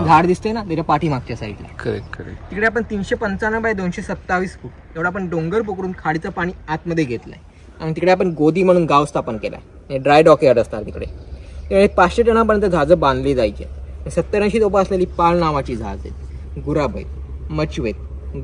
A: झाड दिसतंय ना त्याच्या पाठीमागच्या साईडला.
B: करेक्ट.
A: तिकडे आपण 355 बाय 227 फूट एवढं आपण डोंगर पकडून खाडीचं पाणी आतमध्ये घेतलंय. आणि तिकडे आपण गोदी म्हणून गाव स्थापन केलाय. ड्राय डॉक यार्ड असतात तिकडे. त्यावेळी 500 टनापर्यंत जहाजं बांधली जायची. 70-80 तोफा असलेली पाळ नावाची जहाज आहेत, गुराब आहेत, मचवेत,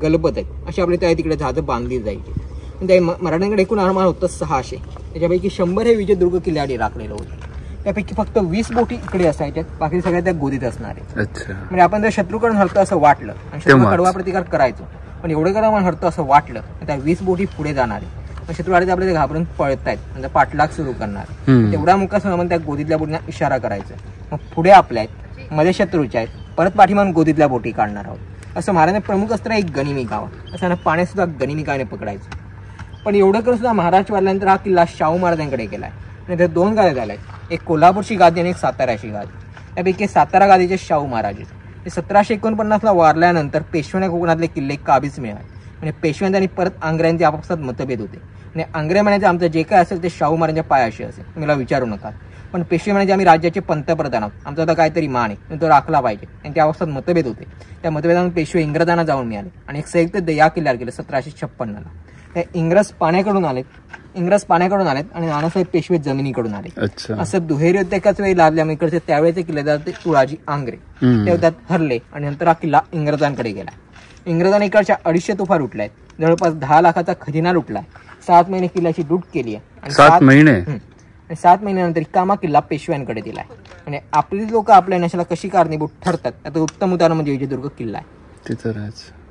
A: गलबत आहेत, अशी आपल्या त्या तिकडे जहाजं बांधली जायची. त्या मराठ्यांकडे एकूण आरमार होतं 600. त्याच्यापैकी 100 हे विजयदुर्ग किल्ल्याआधी राखलेलं होतं. त्यापैकी फक्त 20 बोटी इकडे असायच्यात, बाकी सगळ्या त्या गोदीत असणार आहेत. म्हणजे आपण जर शत्रूकडून हरतं असं वाटलं आणि शत्रू कडवा प्रतिकार करायचो, पण एवढं करा आपण हरतं असं वाटलं तर त्या 20 बोटी पुढे जाणार आहे. शत्रू आले आपल्याला घाबरून पळतायत म्हणजे पाठलाग सुरू करणार. तेवढा मुकास आपण त्या गोदीतल्या बोटींना इशारा करायचा. मग पुढे आपल्या आहेत, मध्ये शत्रूच्या आहेत, परत पाठीमागून गोदीतल्या बोटी काढणार आहोत. असं महाराजांनी प्रमुख अस्त्र एक गनिमी कावा, असं पाण्यात सुद्धा गनिमी कावाने पकडायचं. पण एवढं करून सुद्धा महाराष्ट्र वाढल्यानंतर हा किल्ला शाहू महाराजांकडे गेलाय. आणि त्या 2 गाद्या झाल्या, एक कोल्हापूरची गादी आणि एक साताऱ्याची गादी. त्यापैकी सातारा गादीचे शाहू महाराज ते 1749ला वारल्यानंतर पेशव्यांना कोकणातले किल्ले काबीज मिळाले. म्हणजे पेशव्यांचे आणि परत आंग्र्यांचे आपापसात मतभेद होते. आणि आंग्रे म्हणायचे आमचं जे काय असेल ते शाहू महाराजांच्या पायाशी असेल, मला विचारू नका. पण पेशवे म्हणायचे आम्ही राज्याचे पंतप्रधान आहोत, आमचा आता काहीतरी मान आहे, तो राखला पाहिजे. आणि त्या अवस्थेत मतभेद होते. त्या मतभेदातून पेशवे इंग्रजांना जाऊन मिळाले आणि एक संयुक्त दया किल्ल्यावर केलं 1756ला. त्या इंग्रज पाण्याकडून आलेत आणि नानासाहेब पेशवे जमिनीकडून आले. असं दुहेरी युद्ध एकाच वेळी लादल्यामुळे इकडचे त्यावेळेचे किल्लेदार ते तुळाजी आंग्रे त्या युद्धात हरले आणि नंतर हा किल्ला इंग्रजांकडे गेला. इंग्रजांनी इकडच्या 250 तोफा लुटल्या आहेत, जवळपास 10 लाखाचा खजिना लुटलाय. 7 महिने किल्ल्याची लूट केली आहे.
B: 7 महिने
A: आणि 7 महिन्यानंतर कामा किल्ला पेशव्यांकडे दिलाय. आणि आपली लोक आपल्या नशाला कशी कारणीभूत ठरतात त्याचं उत्तम उदाहरण म्हणजे विजयदुर्ग किल्ला आहे.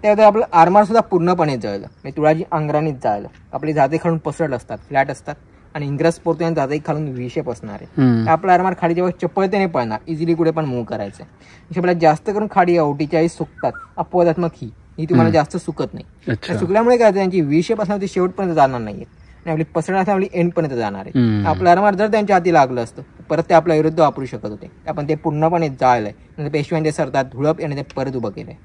A: त्यावेळी आपलं आरमार सुद्धा पूर्णपणे जळलं. म्हणजे तुळाजी आंग्रांनीच जाळलं. आपली जाते खालून पसरट असतात, फ्लॅट असतात आणि इंग्रज पोर्तुगीज जाते खालून विशेप असणार आहे. आपला आरमार खाडी जेव्हा चपळतेने पळणार, इझिली कुठे पण मूव्ह करायचं. आपल्याला जास्त करून खाडी 48 सुकतात. अपवादात्मक ही तुम्हाला जास्त सुकत नाही. सुकल्यामुळे काय त्यांची विशेप असणार ती शेवटपर्यंत जाणार नाहीये आणि आपली पसरट असणार आपली एंड पर्यंत जाणार आहे. आपलं आरमार जर त्यांच्या हाती लागलं असतं परत ते आपल्या विरुद्ध वापरू शकत होते. आपण ते पूर्णपणे जाळलंय. पेशव्यांच्या सरदार धुळप याने ते परत उभं केलंय.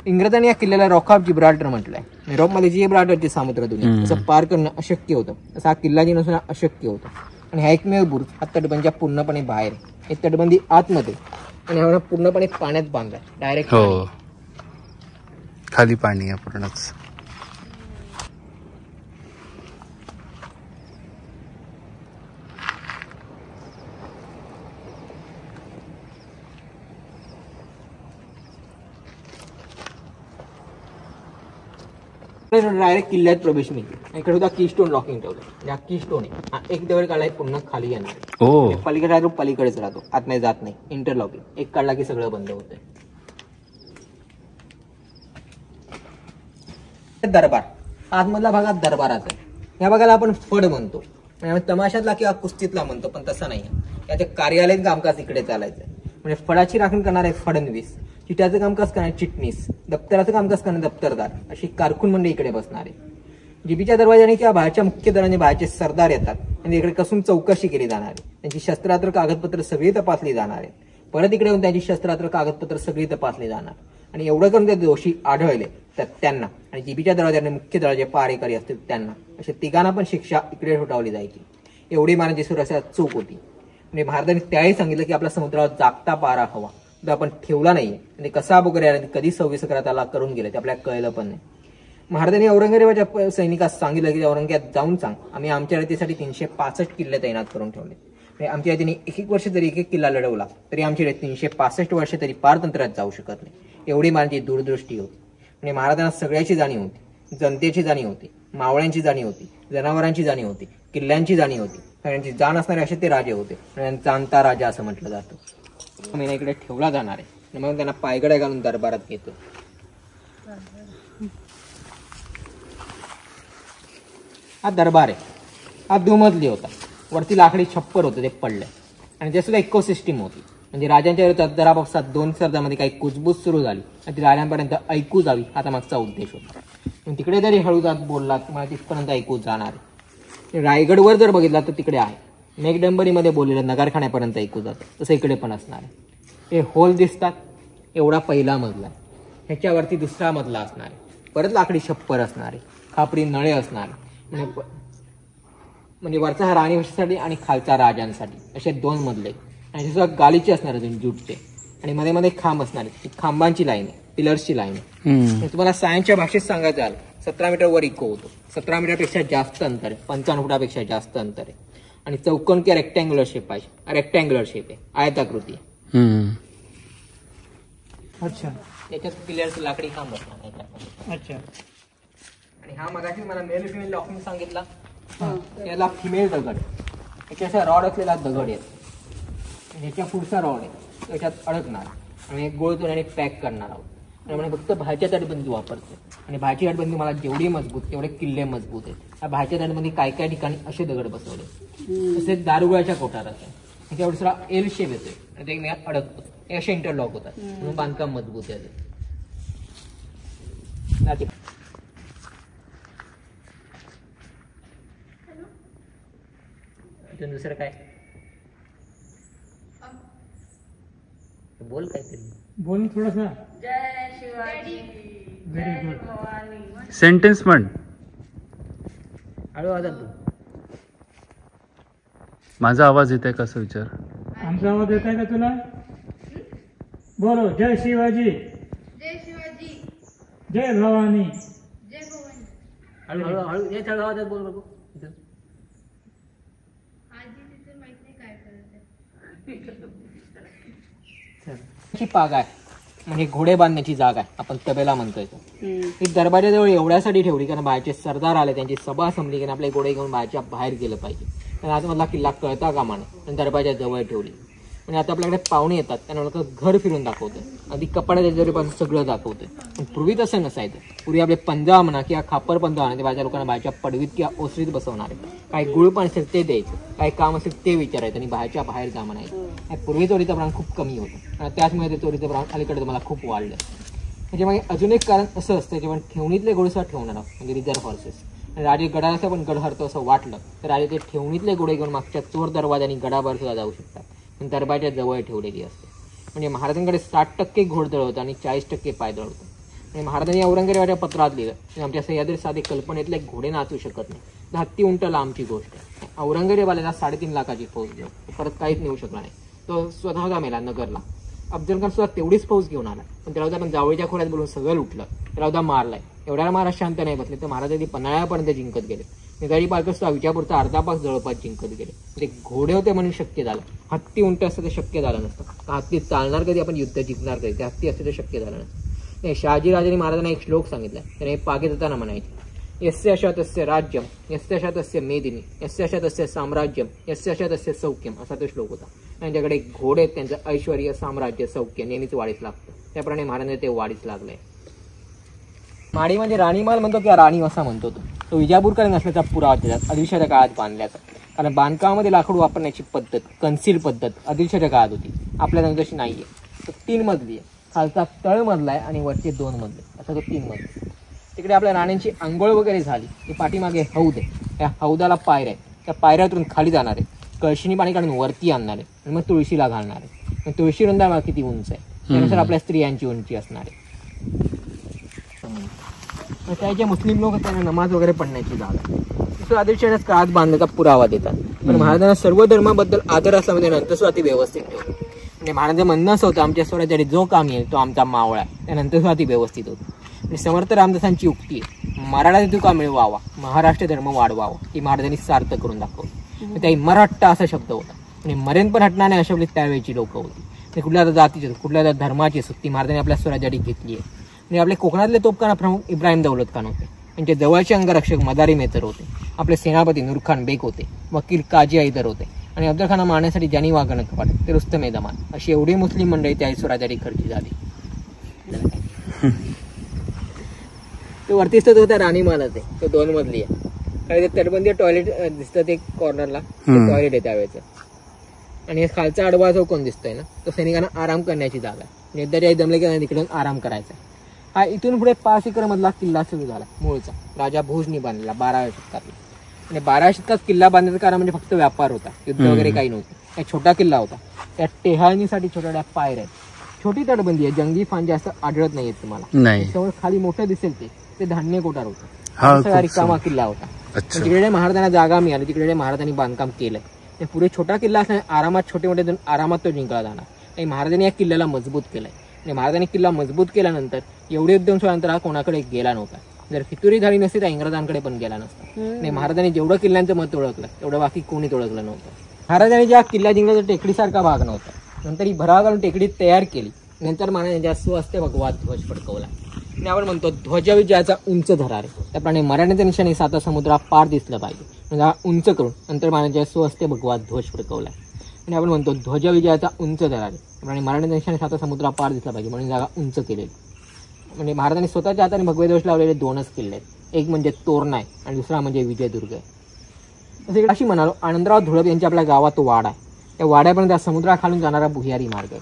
A: इंग्रजांनी या किल्ल्याला रॉक ऑफ जिब्राल्टर म्हटलंय. युरोपमध्ये जिब्राल्टरची सामुद्र दुनिया तसं पार करणं अशक्य होतं, तसं हा किल्ला नसून अशक्य होतं. आणि हा एकमेव बुरुज हा तटबंदीच्या पूर्णपणे बाहेर आहे. एक तटबंदी आतमध्ये आणि हा पूर्णपणे पाण्यात बांधलाय डायरेक्ट.
B: खाली पाणी आहे पूर्णच.
A: डायरेक्ट किल्ल्यात प्रवेश मिळते. इकडे सुद्धा की स्टोन लॉकिंग ठेवलं. हा की स्टोन आहे. एक दगड काढलाय पूर्ण खाली येणार. पलीकडे राहतो पलीकडेच राहतो, आतमध्ये जात नाही. इंटरलॉकिंग एक काढला की सगळं बंद होतंय. दरबार आतमधला भागात दरबाराचा आहे. या भागाला आपण फड म्हणतो, तमाशातला किंवा कुस्तीतला म्हणतो, पण तसं नाही. याचे कार्यालयीन कामकाज इकडे चालायचं. म्हणजे फळाची राखण करणारे फडणवीस, चिट्याचं कामकाज करणारे चिटणीस, दप्तराचं कामकाज करणारे दप्तरदार, अशी कारकून मंडळी इकडे बसणार आहे. जीबीच्या दरवाजाने किंवा बाहेरच्या मुख्य दराने बाहेरचे सरदार येतात आणि इकडे कसून चौकशी केली जाणार आहे. त्यांची शस्त्रास्त्र कागदपत्र सगळी तपासली जाणार आहे. परत इकडे येऊन त्यांची शस्त्रास्त्र कागदपत्र सगळी तपासली जाणार. आणि एवढं करून ते दोषी आढळले तर त्यांना, आणि जीबीच्या दरवाजाने मुख्य दरवाजे पारेकरी असतील त्यांना, अशा तिघांना पण शिक्षा इकडे ठोठावली जायची. एवढी महाराजांची सुरक्षा चूक होती. म्हणजे महाराजांनी त्याही सांगितलं की आपला समुद्रावर जागता पारा हवा, तो आपण ठेवला नाहीये. आणि कसा वगैरे कधी 26 त्याला करून गेले ते आपल्याला कळलं पण नाही. महाराजांनी औरंगजेबाच्या सैनिकास सांगितलं की औरंगजेबात जाऊन सांग आम्ही आमच्या रतीसाठी 365 किल्ले तैनात करून ठेवले. आमच्या रतीने एक वर्ष जरी एक किल्ला लढवला तरी आमची 365 वर्ष तरी पारतंत्र्यात जाऊ शकत नाही. एवढी माझी दूरदृष्टी होती. म्हणजे महाराजांना सगळ्याची जाणीव होती. जनतेची जाणीव होती, मावळ्यांची जाणीव होती, जनावरांची जाणीव होती, किल्ल्यांची जाणीव होती. सगळ्यांची जाण असणारे असे ते राजे होते. जाणता राजा असं म्हटलं जातं. महिना इकडे ठेवला जाणार आहे. मग त्यांना पायगड्या घालून दरबारात घेतो. हा दरबार आहे. हा दुमजली होता. वरती लाकडी छप्पर होतं ते पडलंय. आणि ते सुद्धा इकोसिस्टीम होती. म्हणजे राजांच्या विरोधात जर आपापसात दोन सरदामध्ये काही कुजबूज सुरू झाली आणि ती राजांपर्यंत ऐकू जावी आता मागचा उद्देश होता. पण तिकडे जरी हळूदात बोललात तुम्हाला तिथपर्यंत ऐकू जाणार आहे. रायगडवर जर बघितला तर तिकडे आहे, मेघडंबरीमध्ये बोललेलं नगरखान्यापर्यंत ऐकू जातं, तसं इकडे पण असणार आहे. हे होल दिसतात, एवढा पहिला मजला आहे, ह्याच्यावरती दुसरा मजला असणार आहे, परत लाकडी छप्पर असणार आहे, खापरी नळे असणार आहे, म्हणजे वरचा हा राणीवशासाठी आणि खालचा राजांसाठी असे 2 मजले आणि सुद्धा गालीचे असणार आहे ज्यूटचे आणि मध्ये मध्ये खांब असणार आहे. खांबांची लाईन आहे, पिलर्सची लाईन आहे. तुम्हाला सायन्सच्या भाषेत सांगायचं झालं 17 मीटर वर इको होतो, 17 मीटरपेक्षा जास्त अंतर आहे, 55 फुटापेक्षा जास्त अंतर आहे आणि चौकोन किंवा रेक्टँग्युलर शेप आहे, रेक्टँग्युलर शेप आहे, आयताकृती आहे.
C: अच्छा
A: त्याच्यात पिलर्स लाकडी खांब असणार.
C: अच्छा.
A: आणि हा मगाशी मला मेल फिमेल लॉकिंग सांगितला, त्याला फिमेल दगड, याच्या रॉड असलेला दगड आहे, ह्याच्या पुढचा रॉड आहे, त्याच्यात अडकणार आणि एक गोळ आणि पॅक करणार आहोत. त्यामुळे फक्त बाहेरच्या तटबंदी वापरते आणि बाहेरची तटबंदी मला जेवढी मजबूत तेवढे किल्ले मजबूत आहेत. त्या बाहेरच्या तटबंदी काय काय ठिकाणी असे दगड बसवले, तसेच दारुगोळ्याच्या कोठारात आहे, ह्याच्या दुसरा एल शेप येतोय आणि ते अडकतो, हे असे इंटरलॉक होतात म्हणून बांधकाम मजबूत आहे. दुसरं काय बोल, काहीतरी
C: बोल थोडासा. Very good.
B: सेंटेन्स म्हण.
A: हळू आवाजात तू.
B: माझा आवाज येत आहे कसं विचार.
C: आमचा आवाज येत आहे का तुला? बोलो. जय शिवाजी,
E: जय शिवाजी,
C: जय भवानी.
E: जय भवानी.
A: हळू हळू हळू हे सगळं आवाजात बोल बघू.
E: आजी तिथे माहित नाही काय करत
A: ची पाग आहे म्हणजे घोडे बांधण्याची जागा आहे, आपण तबेला म्हणतोय. ही दरबारच्या जवळ एवढ्यासाठी ठेवली कारण बाहेरचे सरदार आले, त्यांची सभा संपली की आपले घोडे घेऊन बाहेरच्या बाहेर गेलं पाहिजे. आणि आतमधला किल्ला कळता कामा नये आणि दरबारच्या जवळ ठेवली. म्हणजे आता आपल्याकडे पाहुणे येतात त्यांना घर फिरून दाखवतं, आधी कपाड्याच्या जवळपासून सगळं दाखवतं. पण पूर्वी तसं नसायचं. पूर्वी आपले पंजा म्हणा किंवा खापर पंजा म्हणा ते बाहेरच्या लोकांना बाहेरच्या पडवीत किंवा ओसरीत बसवणार आहे. काही गुळ पण असेल ते द्यायचं, काही काम असेल ते विचारायचं आणि बाहेरच्या बाहेर जा म्हणायचं. पूर्वी चोरीचं प्रमाण खूप कमी होतं आणि त्याचमुळे ते चोरीचं प्रमाण अलीकडे तुम्हाला खूप वाढलं. म्हणजे मग अजून एक कारण असं असतं की आपण ठेवणीतले घोडेसुद्धा ठेवणार आहोत म्हणजे रिझर्व्ह हॉर्सेस. आणि राजे गडाला पण गड हरतो असं वाटलं तर राजे ते ठेवणीतले घोडे घेऊन मागच्या चोर दरवाजाने गडावर सुद्धा जाऊ शकतात, पण दरबारच्या जवळ ठेवलेली असते. म्हणजे महाराजांकडे 60% घोडदळ होतं आणि 40% पायदळ होतं. आणि महाराजांनी औरंगजेबाच्या पत्रात लिहिलं की आमच्या सह्याद्री साधे कल्पनेतले घोडे नाचू शकत नाही, हत्ती उंट लांबची गोष्ट आहे. औरंगजेबाला 3.5 लाखाची फौज घेऊन परत काहीच नेऊ शकला नाही, तो स्वतः मेला नगरला. अफजल खान सुद्धा तेवढीच फौज घेऊन आला, पण त्याला आपण जावळीच्या खोऱ्यात बोलून सगळं लुटलं, त्याला मारलाय. एवढ्याला महाराज शांत नाही बसले तर महाराजांनी पन्हाळ्यापर्यंत जिंकत गेले. निजारी पालकर सुद्धा विजापूरचा अर्धा पास जवळपास जिंकत गेले. ते घोडे होते म्हणून शक्य झालं, हत्ती उंट असतं ते शक्य झालं नसतं. हत्ती चालणार कधी, आपण युद्ध जिंकणार कधी, ते हत्ती असते ते शक्य झालं नसतं. शहाजी राजांनी महाराजांना एक श्लोक सांगितला, त्याने पागे जाताना म्हणायचे, यस्य अशा तस्य राज्यम, यस्य अशा तस्य मेदिनी, यस्य अशा तस्य साम्राज्यम, यस्य अशा तस्य सौख्यम, असा तो श्लोक होता. त्यांच्याकडे घोडे आहेत, त्यांचं ऐश्वर्य, साम्राज्य, सौख्य नेहमीच वाढीच लागतं. त्याप्रमाणे महाराजांनी ते वाढीच लागलंय. माडी म्हणजे राणीमाल म्हणतो किंवा राणी असा म्हणतो तो विजापूरकर नसल्याचा पुरावा देतात आदिलशाच्या काळात बांधल्याचा. कारण बांधकामामध्ये लाकूड वापरण्याची पद्धत, कन्सील पद्धत आदिलशाच्या काळात होती, आपल्या तशी नाही आहे. तो 3 मजली आहे, खालचा तळ मजला आहे आणि वरचे 2 मजले, असा तो 3 मजले. तिकडे आपल्या राण्यांची आंघोळ वगैरे झाली की पाठीमागे हौद आहे, त्या हौदाला पायऱ्या आहे, त्या पायऱ्यातून खाली जाणार आहे, कळशीनी पाणी काढून वरती आणणार आहे आणि मग तुळशीला घालणार आहे. तुळशी रुंदा किती उंच आहे त्यानुसार आपल्या स्त्रियांची उंची असणार आहे. त्याचे मुस्लिम लोक त्यांना नमाज वगैरे पडण्याची जागा दुसरं आदिलशाहीच्या काळात बांधण्याचा पुरावा देतात. पण महाराजांना सर्व धर्माबद्दल आदर असल्यामुळे नंतर सुद्धा ती व्यवस्थित ठेवली. म्हणजे महाराजांचं म्हणणं असं होतं, आमच्या स्वराज्यासाठी जो काम येईल तो आमचा मावळा आहे, त्यानंतर सुद्धा ती व्यवस्थित होती. आणि समर्थ रामदासांची उक्ती आहे, मराठा तुका मिळवावा, महाराष्ट्र धर्म वाढवावा, ही महाराजांनी सार्थ करून दाखवली. त्याही मराठा असा शब्द होता आणि मरेन पण हटणार नाही अशा त्यावेळची लोक होती. कुठल्या जातीची कुठल्या धर्माची सुट्टी महाराजांनी आपल्या स्वराज्यासाठी घेतली आहे. आणि आपले कोकणातले तोफखाना प्रमुख इब्राहिम दौलत खान होते, त्यांचे जवळचे अंगरक्षक मदारी मेहतर होते, आपले सेनापती नूरखान बेग होते, वकील काजी हैदर होते आणि अफजल खाना मारण्यासाठी ज्यांनी वागणं कपाट ते रुस्तम दमान, अशी एवढी मुस्लिम मंडळी त्या स्वराज्यासाठी खर्ची झाली. तो वरती स्थित होता राणीमालाच आहे, तो 2 मजली आहे. काही तटबंदी टॉयलेट दिसतं ते कॉर्नरला, टॉयलेट आहे त्यावेळेचं. आणि खालचा आडवा जो कोण दिसतोय ना तो सैनिकांना आराम करण्याची जागा आहे. एकदा जे जमले की तिकडून आराम करायचा. हा इथून पुढे 5 एकर मधला किल्ला सुरू झाला मूळचा, राजा भोजनी बांधलेला 12व्या शतकातला. आणि 12व्या शतकात किल्ला बांधण्याचं कारण म्हणजे फक्त व्यापार होता, युद्ध वगैरे काही नव्हतं. एक छोटा किल्ला होता, त्या टेहाळणीसाठी छोट्या पायऱ्या आहेत, छोटी तटबंदी आहे, जंगी फांजे असं आढळत नाहीये तुम्हाला.
B: नाही.
A: त्यामुळे खाली मोठं दिसेल ते धान्य कोठार होतं.
B: हा,
A: सगळा रिकामा किल्ला होता.
B: अच्छा.
A: तिकडे महाराजांना जागा मिळाली, तिकडे महाराजांनी बांधकाम केलंय. आणि पुढे छोटा किल्ला असल्याने आरामात छोटे मोठे आरामात तो जिंकला जाणार. आणि महाराजांनी या किल्ल्याला मजबूत केलंय. आणि महाराजांनी किल्ला मजबूत केल्यानंतर एवढे युद्ध सोडल्यानंतर हा कोणाकडे गेला नव्हता. जर फितुरी झाली नसती तर इंग्रजांकडे पण गेला नसता. आणि महाराजांनी जेवढं किल्ल्यांचं मत ओळखलं तेवढं बाकी कोणीच ओळखलं नव्हतं. महाराजांनी ज्या किल्ला जिंकला तर टेकडीसारखा भाग नव्हता. नंतर ही भराव घालून टेकडी तयार केली. नंतर महाराजांच्या स्वहस्ते भगवा ध्वज फडकवला. आणि आपण म्हणतो ध्वजविजयाचा उंच धरार. त्याप्रमाणे मराठ्यांच्या निशाणी 7 समुद्रा पार दिसलं पाहिजे, म्हणजे हा उंच करून नंतर महाराजांच्या स्वहस्ते भगवा ध्वज फडकवला. आणि आपण म्हणतो ध्वजविजयाचा उंच धरार. त्याप्रमाणे मराठ्यांच्या निशाणी 7 समुद्रा पार दिसला पाहिजे म्हणून जागा उंच केलेली. म्हणजे महाराजांनी स्वतःच्या हाताने भगवे ध्वज लावलेले 2च किल्ले आहेत, एक म्हणजे तोरणा आहे आणि दुसरा म्हणजे विजयदुर्ग आहे. तसे अशी म्हणालो आनंदराव धुळप यांच्या आपल्या गावात वाडा आहे. त्या वाड्यापर्यंत समुद्राखालून जाणारा भुयारी मार्ग आहे.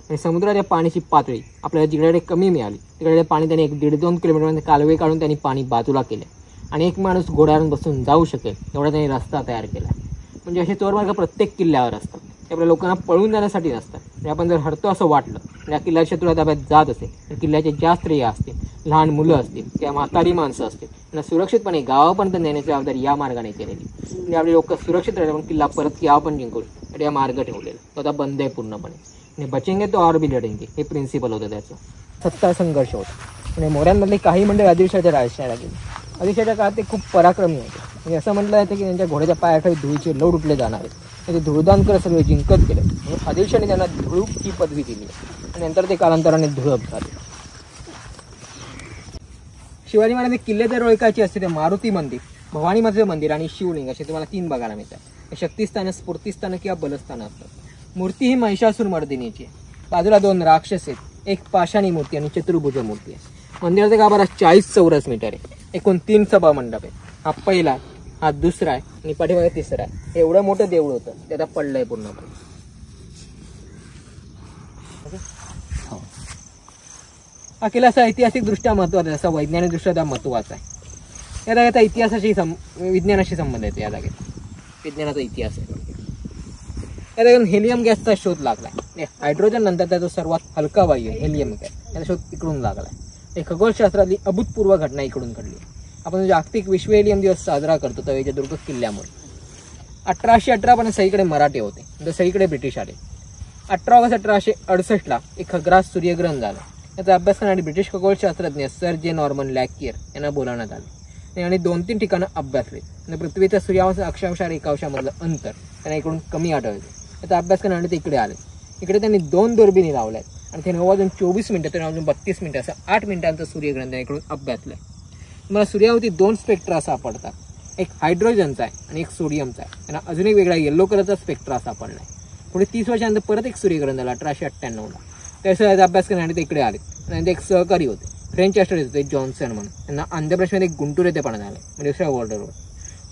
A: आणि समुद्राच्या पाण्याची पातळी आपल्याला जिकडे कमी मिळाली तिकडे पाणी त्यांनी 1-1.5-2 किलोमीटर कालवे काढून त्यांनी पाणी बाजूला केले आणि एक माणूस घोड्यावरून बसून जाऊ शकेल एवढा त्यांनी रस्ता तयार केला. म्हणजे असे चोरमार्ग प्रत्येक किल्ल्यावर असतात, ते आपल्या लोकांना पळून जाण्यासाठी नसतात. आणि आपण जर हरतो असं वाटलं या किल्ल्याच्या शत्रूला ताब्यात जात असेल तर किल्ल्याचे ज्या स्त्रिया असतील, लहान मुलं असतील किंवा म्हातारी माणसं असतील त्यांना सुरक्षितपणे गावापर्यंत नेण्याची जबाबदारी या मार्गाने केलेली. म्हणजे आपले लोक सुरक्षित राहिले पण किल्ला परत गाव पण जिंकू शकतो या मार्ग ठेवलेला तो आता बंद आहे पूर्णपणे. आणि बचेंगे तो और भी लढेंगे हे प्रिन्सिपल होतं त्याचं. सत्ता संघर्ष होता. आणि मोऱ्यांमधले काही मंडळी आदिलशाच्या राजशाला गेली. आदिलशाच्या काळात ते खूप पराक्रमी होते. म्हणजे असं म्हटलं जातं की त्यांच्या घोड्याच्या पायाखाली धुळीचे लोड उठले जाणार आहेत. ते धुळदानकर सगळे जिंकत गेले. म्हणून आदिलशाने त्यांना धुळूप ही पदवी दिली आणि नंतर ते कालांतराने धुळप झाले. शिवाजी महाराज किल्ले जर ओळखायचे असते ते मारुती मंदिर, भवानी मातेचं मंदिर आणि शिवलिंग असे तुम्हाला 3 बघायला मिळतात. शक्तिस्थानं, स्फूर्तिस्थानं किंवा बलस्थानं असतात. मूर्ती ही महिषासूर मर्दिनीची आहे. बाजूला 2 राक्षस आहेत, एक पाषाणी मूर्ती आणि चतुर्भुज मूर्ती आहे. मंदिराचा गाभारा 40 चौरस मीटर आहे. एकूण 3 सभा मंडप आहे. हा पहिला आहे, हा दुसरा आहे आणि पाठीमागे तिसरा आहे. एवढं मोठं देऊळ होतं ते आता पडलंय पूर्णपणे. हा किल्ला असा ऐतिहासिक दृष्ट्या महत्वाचा आहे, असा वैज्ञानिक दृष्ट्या महत्वाचा आहे. या जागेचा इतिहासाशी विज्ञानाशी संबंध येतो. या जागेत विज्ञानाचा इतिहास आहे. या जागेतून हेलियम गॅसचा शोध लागलाय. हायड्रोजन नंतर त्याचा सर्वात हलका वायू हेलियम गॅस याचा शोध इकडून लागलाय. हे खगोलशास्त्रातली अभूतपूर्व घटना इकडून घडली. आपण जागतिक विश्व हेलियम दिवस साजरा करतो तर विजयदुर्ग किल्ल्यामुळे. 1818 पर्यंत सगळीकडे मराठे होते, तर सगळीकडे ब्रिटिश आले. 18 ऑगस्ट 1868 एक खग्रास सूर्यग्रहण झालं. याचा अभ्यास करणारे ब्रिटिश खगोलशास्त्रज्ञ सर जे नॉर्मन लॅकियर यांना बोलावण्यात आले आणि 2-3 ठिकाणं अभ्यासले. आणि पृथ्वीच्या सूर्यावर अक्षांश आणि एकांशामधलं अंतर त्यांना इकडून कमी आढळले. याचा अभ्यास करणारे ते इकडे आले. इकडे त्यांनी 2 दुर्बिणी लावल्यात आणि ते 9:24 तर 32 मिनिटं असं 8 मिनिटांचं सूर्यग्रहण त्यांना इकडून अभ्यासलंय. मला सूर्यावरती 2 स्पेक्ट्रा सापडतात, एक हायड्रोजनचा आहे आणि एक सोडियमचा आहे. त्यांना अजून एक वेगळा येल्लो कलरचा स्पेक्ट्रा सापडलाय. पुढे 30 वर्षानंतर परत एक सूर्यग्रहण झाला 1898ला. त्याचा अभ्यास करण्यासाठी ते इकडे आले आणि ते एक सहकारी होते, फ्रेंच ॲस्ट्रोनॉमर होते जॉन्सन म्हणून. त्यांना आंध्र प्रदेशमध्ये गुंटूर येथे पण झालं म्हणजे दुसऱ्या वर्ल्ड वॉर.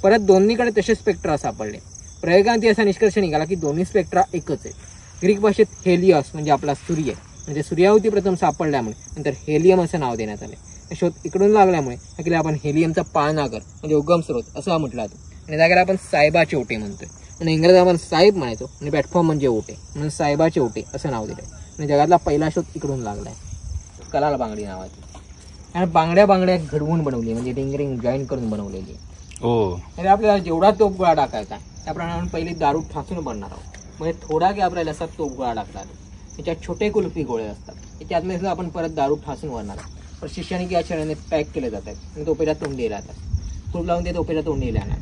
A: परत दोन्हीकडे तसे स्पेक्ट्रा सापडले. प्रयोगांती असा निष्कर्ष निघाला की दोन्ही स्पेक्ट्रा एकच आहेत. ग्रीक भाषेत हेलियस म्हणजे आपला सूर्य म्हणजे सूर्यावरती प्रथम सापडल्यामुळे नंतर हेलियम असं नाव देण्यात आले. शोध इकडून लागल्यामुळे किल्ला आपण हेलियमचा पाळनागर म्हणजे उगम स्रोत असं म्हटलं जातो. आणि जागेला आपण साहेबाचे ओटे म्हणतोय. आणि इंग्रजी आपण साहेब म्हणायचो आणि प्लॅटफॉर्म म्हणजे ओटे म्हणून साहेबाचे ओटे असं नाव दिलंय. आणि जगातला पहिला शोध इकडून लागलाय कलाल बांगडी नावाची. आणि बांगड्या घडवून बनवली म्हणजे रिंग जॉईन करून बनवलेली. आणि आपल्याला जेवढा तोप गोळा टाकायचा त्याप्रमाणे आपण पहिली दारू ठासून बनणार आहोत. म्हणजे थोडा की आपल्याला असा तोप गोळा टाकला त्याच्यात छोटे कुल्फी गोळे असतात. त्याच्यातले सुद्धा आपण परत दारू ठासून बनणार आहोत. पण शिष्याने किंवा छड्याने पॅक केले जातात आणि तोपेला तोंडी राहतात. तूप लावून ते तोपेला तोंडी राहणार.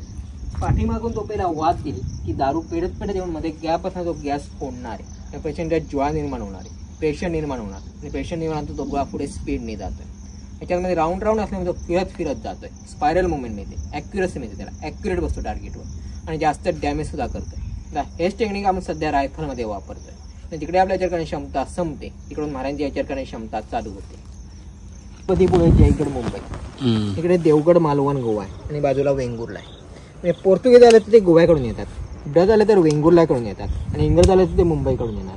A: पाठीमागून तोपेला वाद दिली की दारू पेढत येऊन मध्ये गॅप असणार तो गॅस फोडणार आहे. पेशंटच्या ज्वाळा निर्माण होणार आहे, प्रेशर निर्माण होणार आणि प्रेशर निर्माण तो गोळा पुढे स्पीडने जातोय. याच्यामध्ये राऊंड असल्यामुळे तो फिरत जातोय. स्पायरल मुवमेंट मिळते, ॲक्युरसी मिळते, त्याला ॲक्युरेट बसतो टार्गेटवर आणि जास्त डॅमेज सुद्धा करतोय. हेच टेक्निक आपण सध्या रायफलमध्ये वापरतोय. तिकडे आपल्या याच्यावर करण्याची क्षमता संपते, तिकडून महाराजांची याच्यावर करण्याची क्षमता चालू होते. पुढे जयगड मुंबई, इकडे देवगड मालवण गोवा आहे आणि बाजूला वेंगुर्ला आहे. म्हणजे पोर्तुगीज आले तर ते गोव्याकडून येतात. ड झाले तर वेंगुर्ल्याकडून येतात आणि इंग्रज झाले तर ते मुंबईकडून येणार.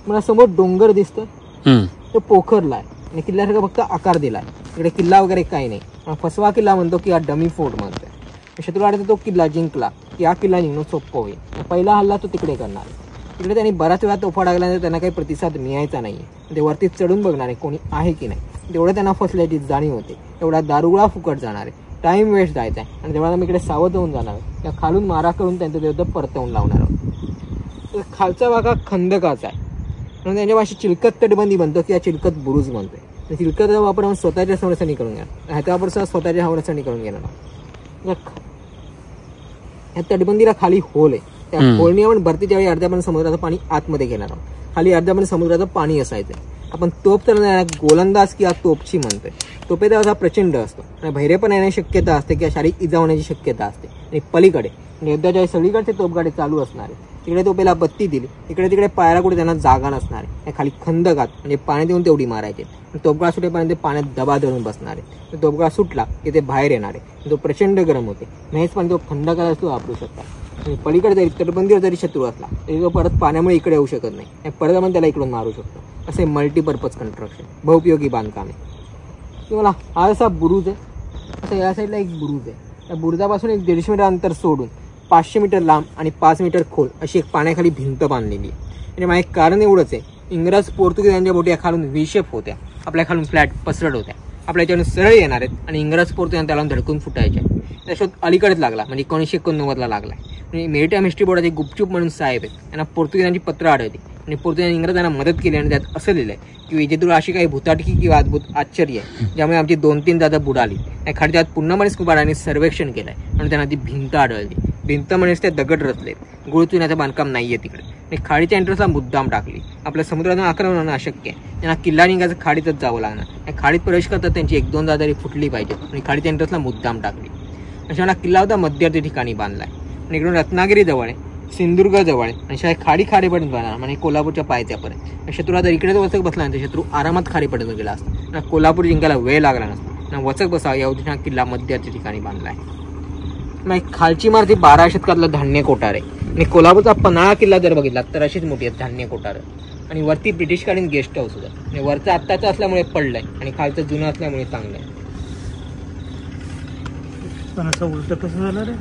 A: मला समोर डोंगर दिसतं, तो पोखरला आहे आणि किल्ल्यासारखा फक्त आकार दिला आहे. इकडे किल्ला वगैरे काही नाही. फसवा किल्ला म्हणतो की हा डमी फोर्ट म्हणतोय. शत्रुवाड्याचा तो किल्ला जिंकला की हा किल्ला निघणं सोपं होईल. पहिला हल्ला तो तिकडे करणार. तिकडे त्यांनी बराच वेळा तोफा टाकल्यानंतर त्यांना काही प्रतिसाद मिळायचा नाही. ते वरती चढून बघणार आहे कोणी आहे की नाही. तेवढं त्यांना फसल्याची जाणीव होते. एवढा दारुगोळा फुकट जाणार आहे, टाईम वेस्ट जायचा आहे आणि तेवढा आम्ही इकडे सावध होऊन जाणार आहे. त्या खालून मारा करून त्यांचं ते परतवून लावणार आहोत. खालचा भाग हा खंदकाचा आहे म्हणून त्यांच्या भाषेत चिलकत तटबंदी म्हणतो किंवा चिलकत बुरुज म्हणतोय. चिलकतचा वापर आपण स्वतःच्या संरक्षणी करून घेणार, ह्याचा वापर स्वतःच्या संरक्षणी करून घेणार आहोत. या तटबंदीला खाली होल आहे. त्या होलनी आपण भरतीच्या वेळी अर्ध्यापर्यंत समुद्राचं पाणी आतमध्ये घेणार आहोत. खाली अर्ध्यापर्यंत समुद्राचं पाणी असायचं. आपण तोप तर गोलंदाज किंवा तोपची म्हणतोय. तोपेचा असा प्रचंड असतो आणि बहिरेपण येण्याची शक्यता असते किंवा शारीरिक इजा होण्याची शक्यता असते. आणि पलीकडे युद्धाच्या सगळीकडचे तोपगाडे चालू असणार आहे. तिकडे तोपेला बत्ती दिली, इकडे तिकडे पायाला कुठे त्यांना जागा नसणार आहे. खाली खंदकात म्हणजे पाण्यात येऊन तेवढी मारायचे. तोपगाळा सुटेपर्यंत पाण्यात दबा धरून बसणार आहे. तोपगाळा सुटला की ते बाहेर येणार आहे. तो प्रचंड गरम होते. नाहीच पण तो खंदकाला तो वापरू शकता. आणि पलीकडे जरी तटबंदीवर जरी शत्रू असला तरी तो परत पाण्यामुळे इकडे येऊ शकत नाही. आणि परत आपण त्याला इकडून मारू शकतो. असे मल्टीपर्पज कन्स्ट्रक्शन, बहुपयोगी बांधकाम आहे. तुम्हाला हा असा बुरुज आहे. आता या साईडला एक बुरुज आहे. त्या बुरुजापासून एक 150 मीटर अंतर सोडून 500 मीटर लांब आणि 5 मीटर खोल अशी एक पाण्याखाली भिंत बांधलेली आहे. आणि माझे कारण एवढंच आहे, इंग्रज पोर्तुगीज यांच्या बोटी या खालून विशेप होत्या, आपल्या खालून फ्लॅट पसरट होत्या. आपल्या याच्यावरून सरळ येणार आहेत आणि इंग्रज पोर्तुगीज त्याला धडकून फुटायच्या. त्या शोध अलीकडेच लागला, म्हणजे 1989ला लागला. म्हणजे मेरिटाईम हिस्ट्री बोर्डाचे गुपचूप म्हणून साहेब आहेत, त्यांना पोर्तुगीजांची पत्र आढळली आणि पोर्तुगीज इंग्रजांना मदत केली. आणि त्यात असं लिहिलंय की विजेतून अशी काही भूताटकी किंवा अद्भुत आश्चर्य आहे ज्यामुळे आमची 2-3 जादा बुडाली. त्या खाली त्यात पूर्णपणे स्कुबाडाने सर्वेक्षण केलंय आणि त्यांना ती भिंत आढळली. भिंत म्हणजेच ते दगड रचलेत, गुळचुण्याचं बांधकाम नाहीये तिकडे. आणि खाडीच्या एंट्रन्सला मुद्दाम टाकली. आपल्या समुद्रातून आक्रमण होणं अशक्य आहे. त्यांना किल्ला निघायचं खाडीतच जावं लागणार. आणि खाडीत प्रवेश करतात त्यांची 1-2 जादा फुटली पाहिजे आणि खाडीच्या एंट्रन्सला मुद्दाम टाकली. अशा किल्ला होता मध्यवर्ती ठिकाणी बांधलाय. आणि इकडून रत्नागिरी जवळ आहे, सिंधुदुर्ग जवळ आहे आणि शाळेत खाडीपर्यंत जाणार म्हणजे कोल्हापूरच्या पायथ्यापर्यंत. शत्रू जर इकडेच वचक बसल्यानंतर शत्रू आरामात खाडीपर्यंत गेला असता. कोल्हापूर जिंकायला वेळ लागला नसता. वचक बसावा या उद्देशाने किल्ला मध्यवर्ती ठिकाणी बांधलाय. मग खालची इमारत 12 शतकातला धान्य कोठार आहे. आणि कोल्हापूरचा पन्हाळा किल्ला जर बघितला तर अशीच मोठी आहेत धान्य कोठार. आणि वरती ब्रिटिशकालीन गेस्ट हाऊस होतं. म्हणजे वरचं आत्ताचं असल्यामुळे पडलंय आणि खालचं जुनं असल्यामुळे चांगलं आहे.
C: पण असं उलट कसं झालं रे.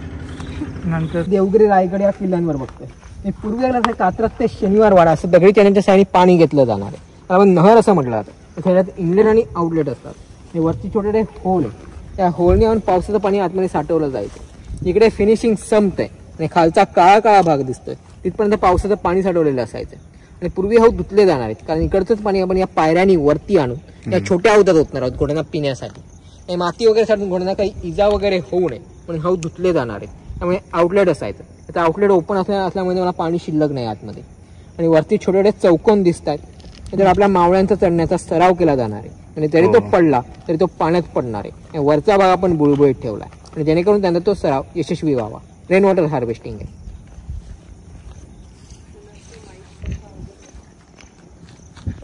C: नंतर
A: देवगिरी रायगड या किल्ल्यांवर बघतोय. पूर्वी कात्रात ते शनिवार वाडा असं दगडी चॅनलच्या साईडने पाणी घेतलं जाणार आहे. आपण नहर असं म्हटलं जातं. त्याच्यात इनलेट आणि आउटलेट असतात. हे वरती छोटे छोटे होल आहे. त्या होलने आणून पावसाचं पाणी आतमध्ये साठवलं जायचं. इकडे फिनिशिंग संपतंय आणि खालचा काळा काळा भाग दिसतोय. तिथपर्यंत पावसाचं पाणी साठवलेलं असायचं. आणि पूर्वी हाऊ धुतले जाणार आहेत कारण इकडचंच पाणी आपण या पायऱ्यांनी वरती आणून त्या छोट्या हौदात ओतणार आहोत घोड्यांना पिण्यासाठी. आणि माती वगैरे साठून घोड्यांना काही इजा वगैरे होऊ नये म्हणून हाऊ धुतले जाणार आहे. त्यामुळे आउटलेट असायचं. त्याचा आउटलेट ओपन असल्यामुळे मला पाणी शिल्लक नाही आतमध्ये. आणि वरती छोटे छोटे चौकोन दिसत आहेत. तर आपल्या मावळ्यांचा चढण्याचा सराव केला जाणार आहे. आणि जरी तो पडला तरी तो पाण्यात पडणार आहे. वरचा भाग आपण बुळबुळीत ठेवला आणि जेणेकरून त्यांना तो सराव यशस्वी व्हावा. रेन वॉटर हार्वेस्टिंग आहे.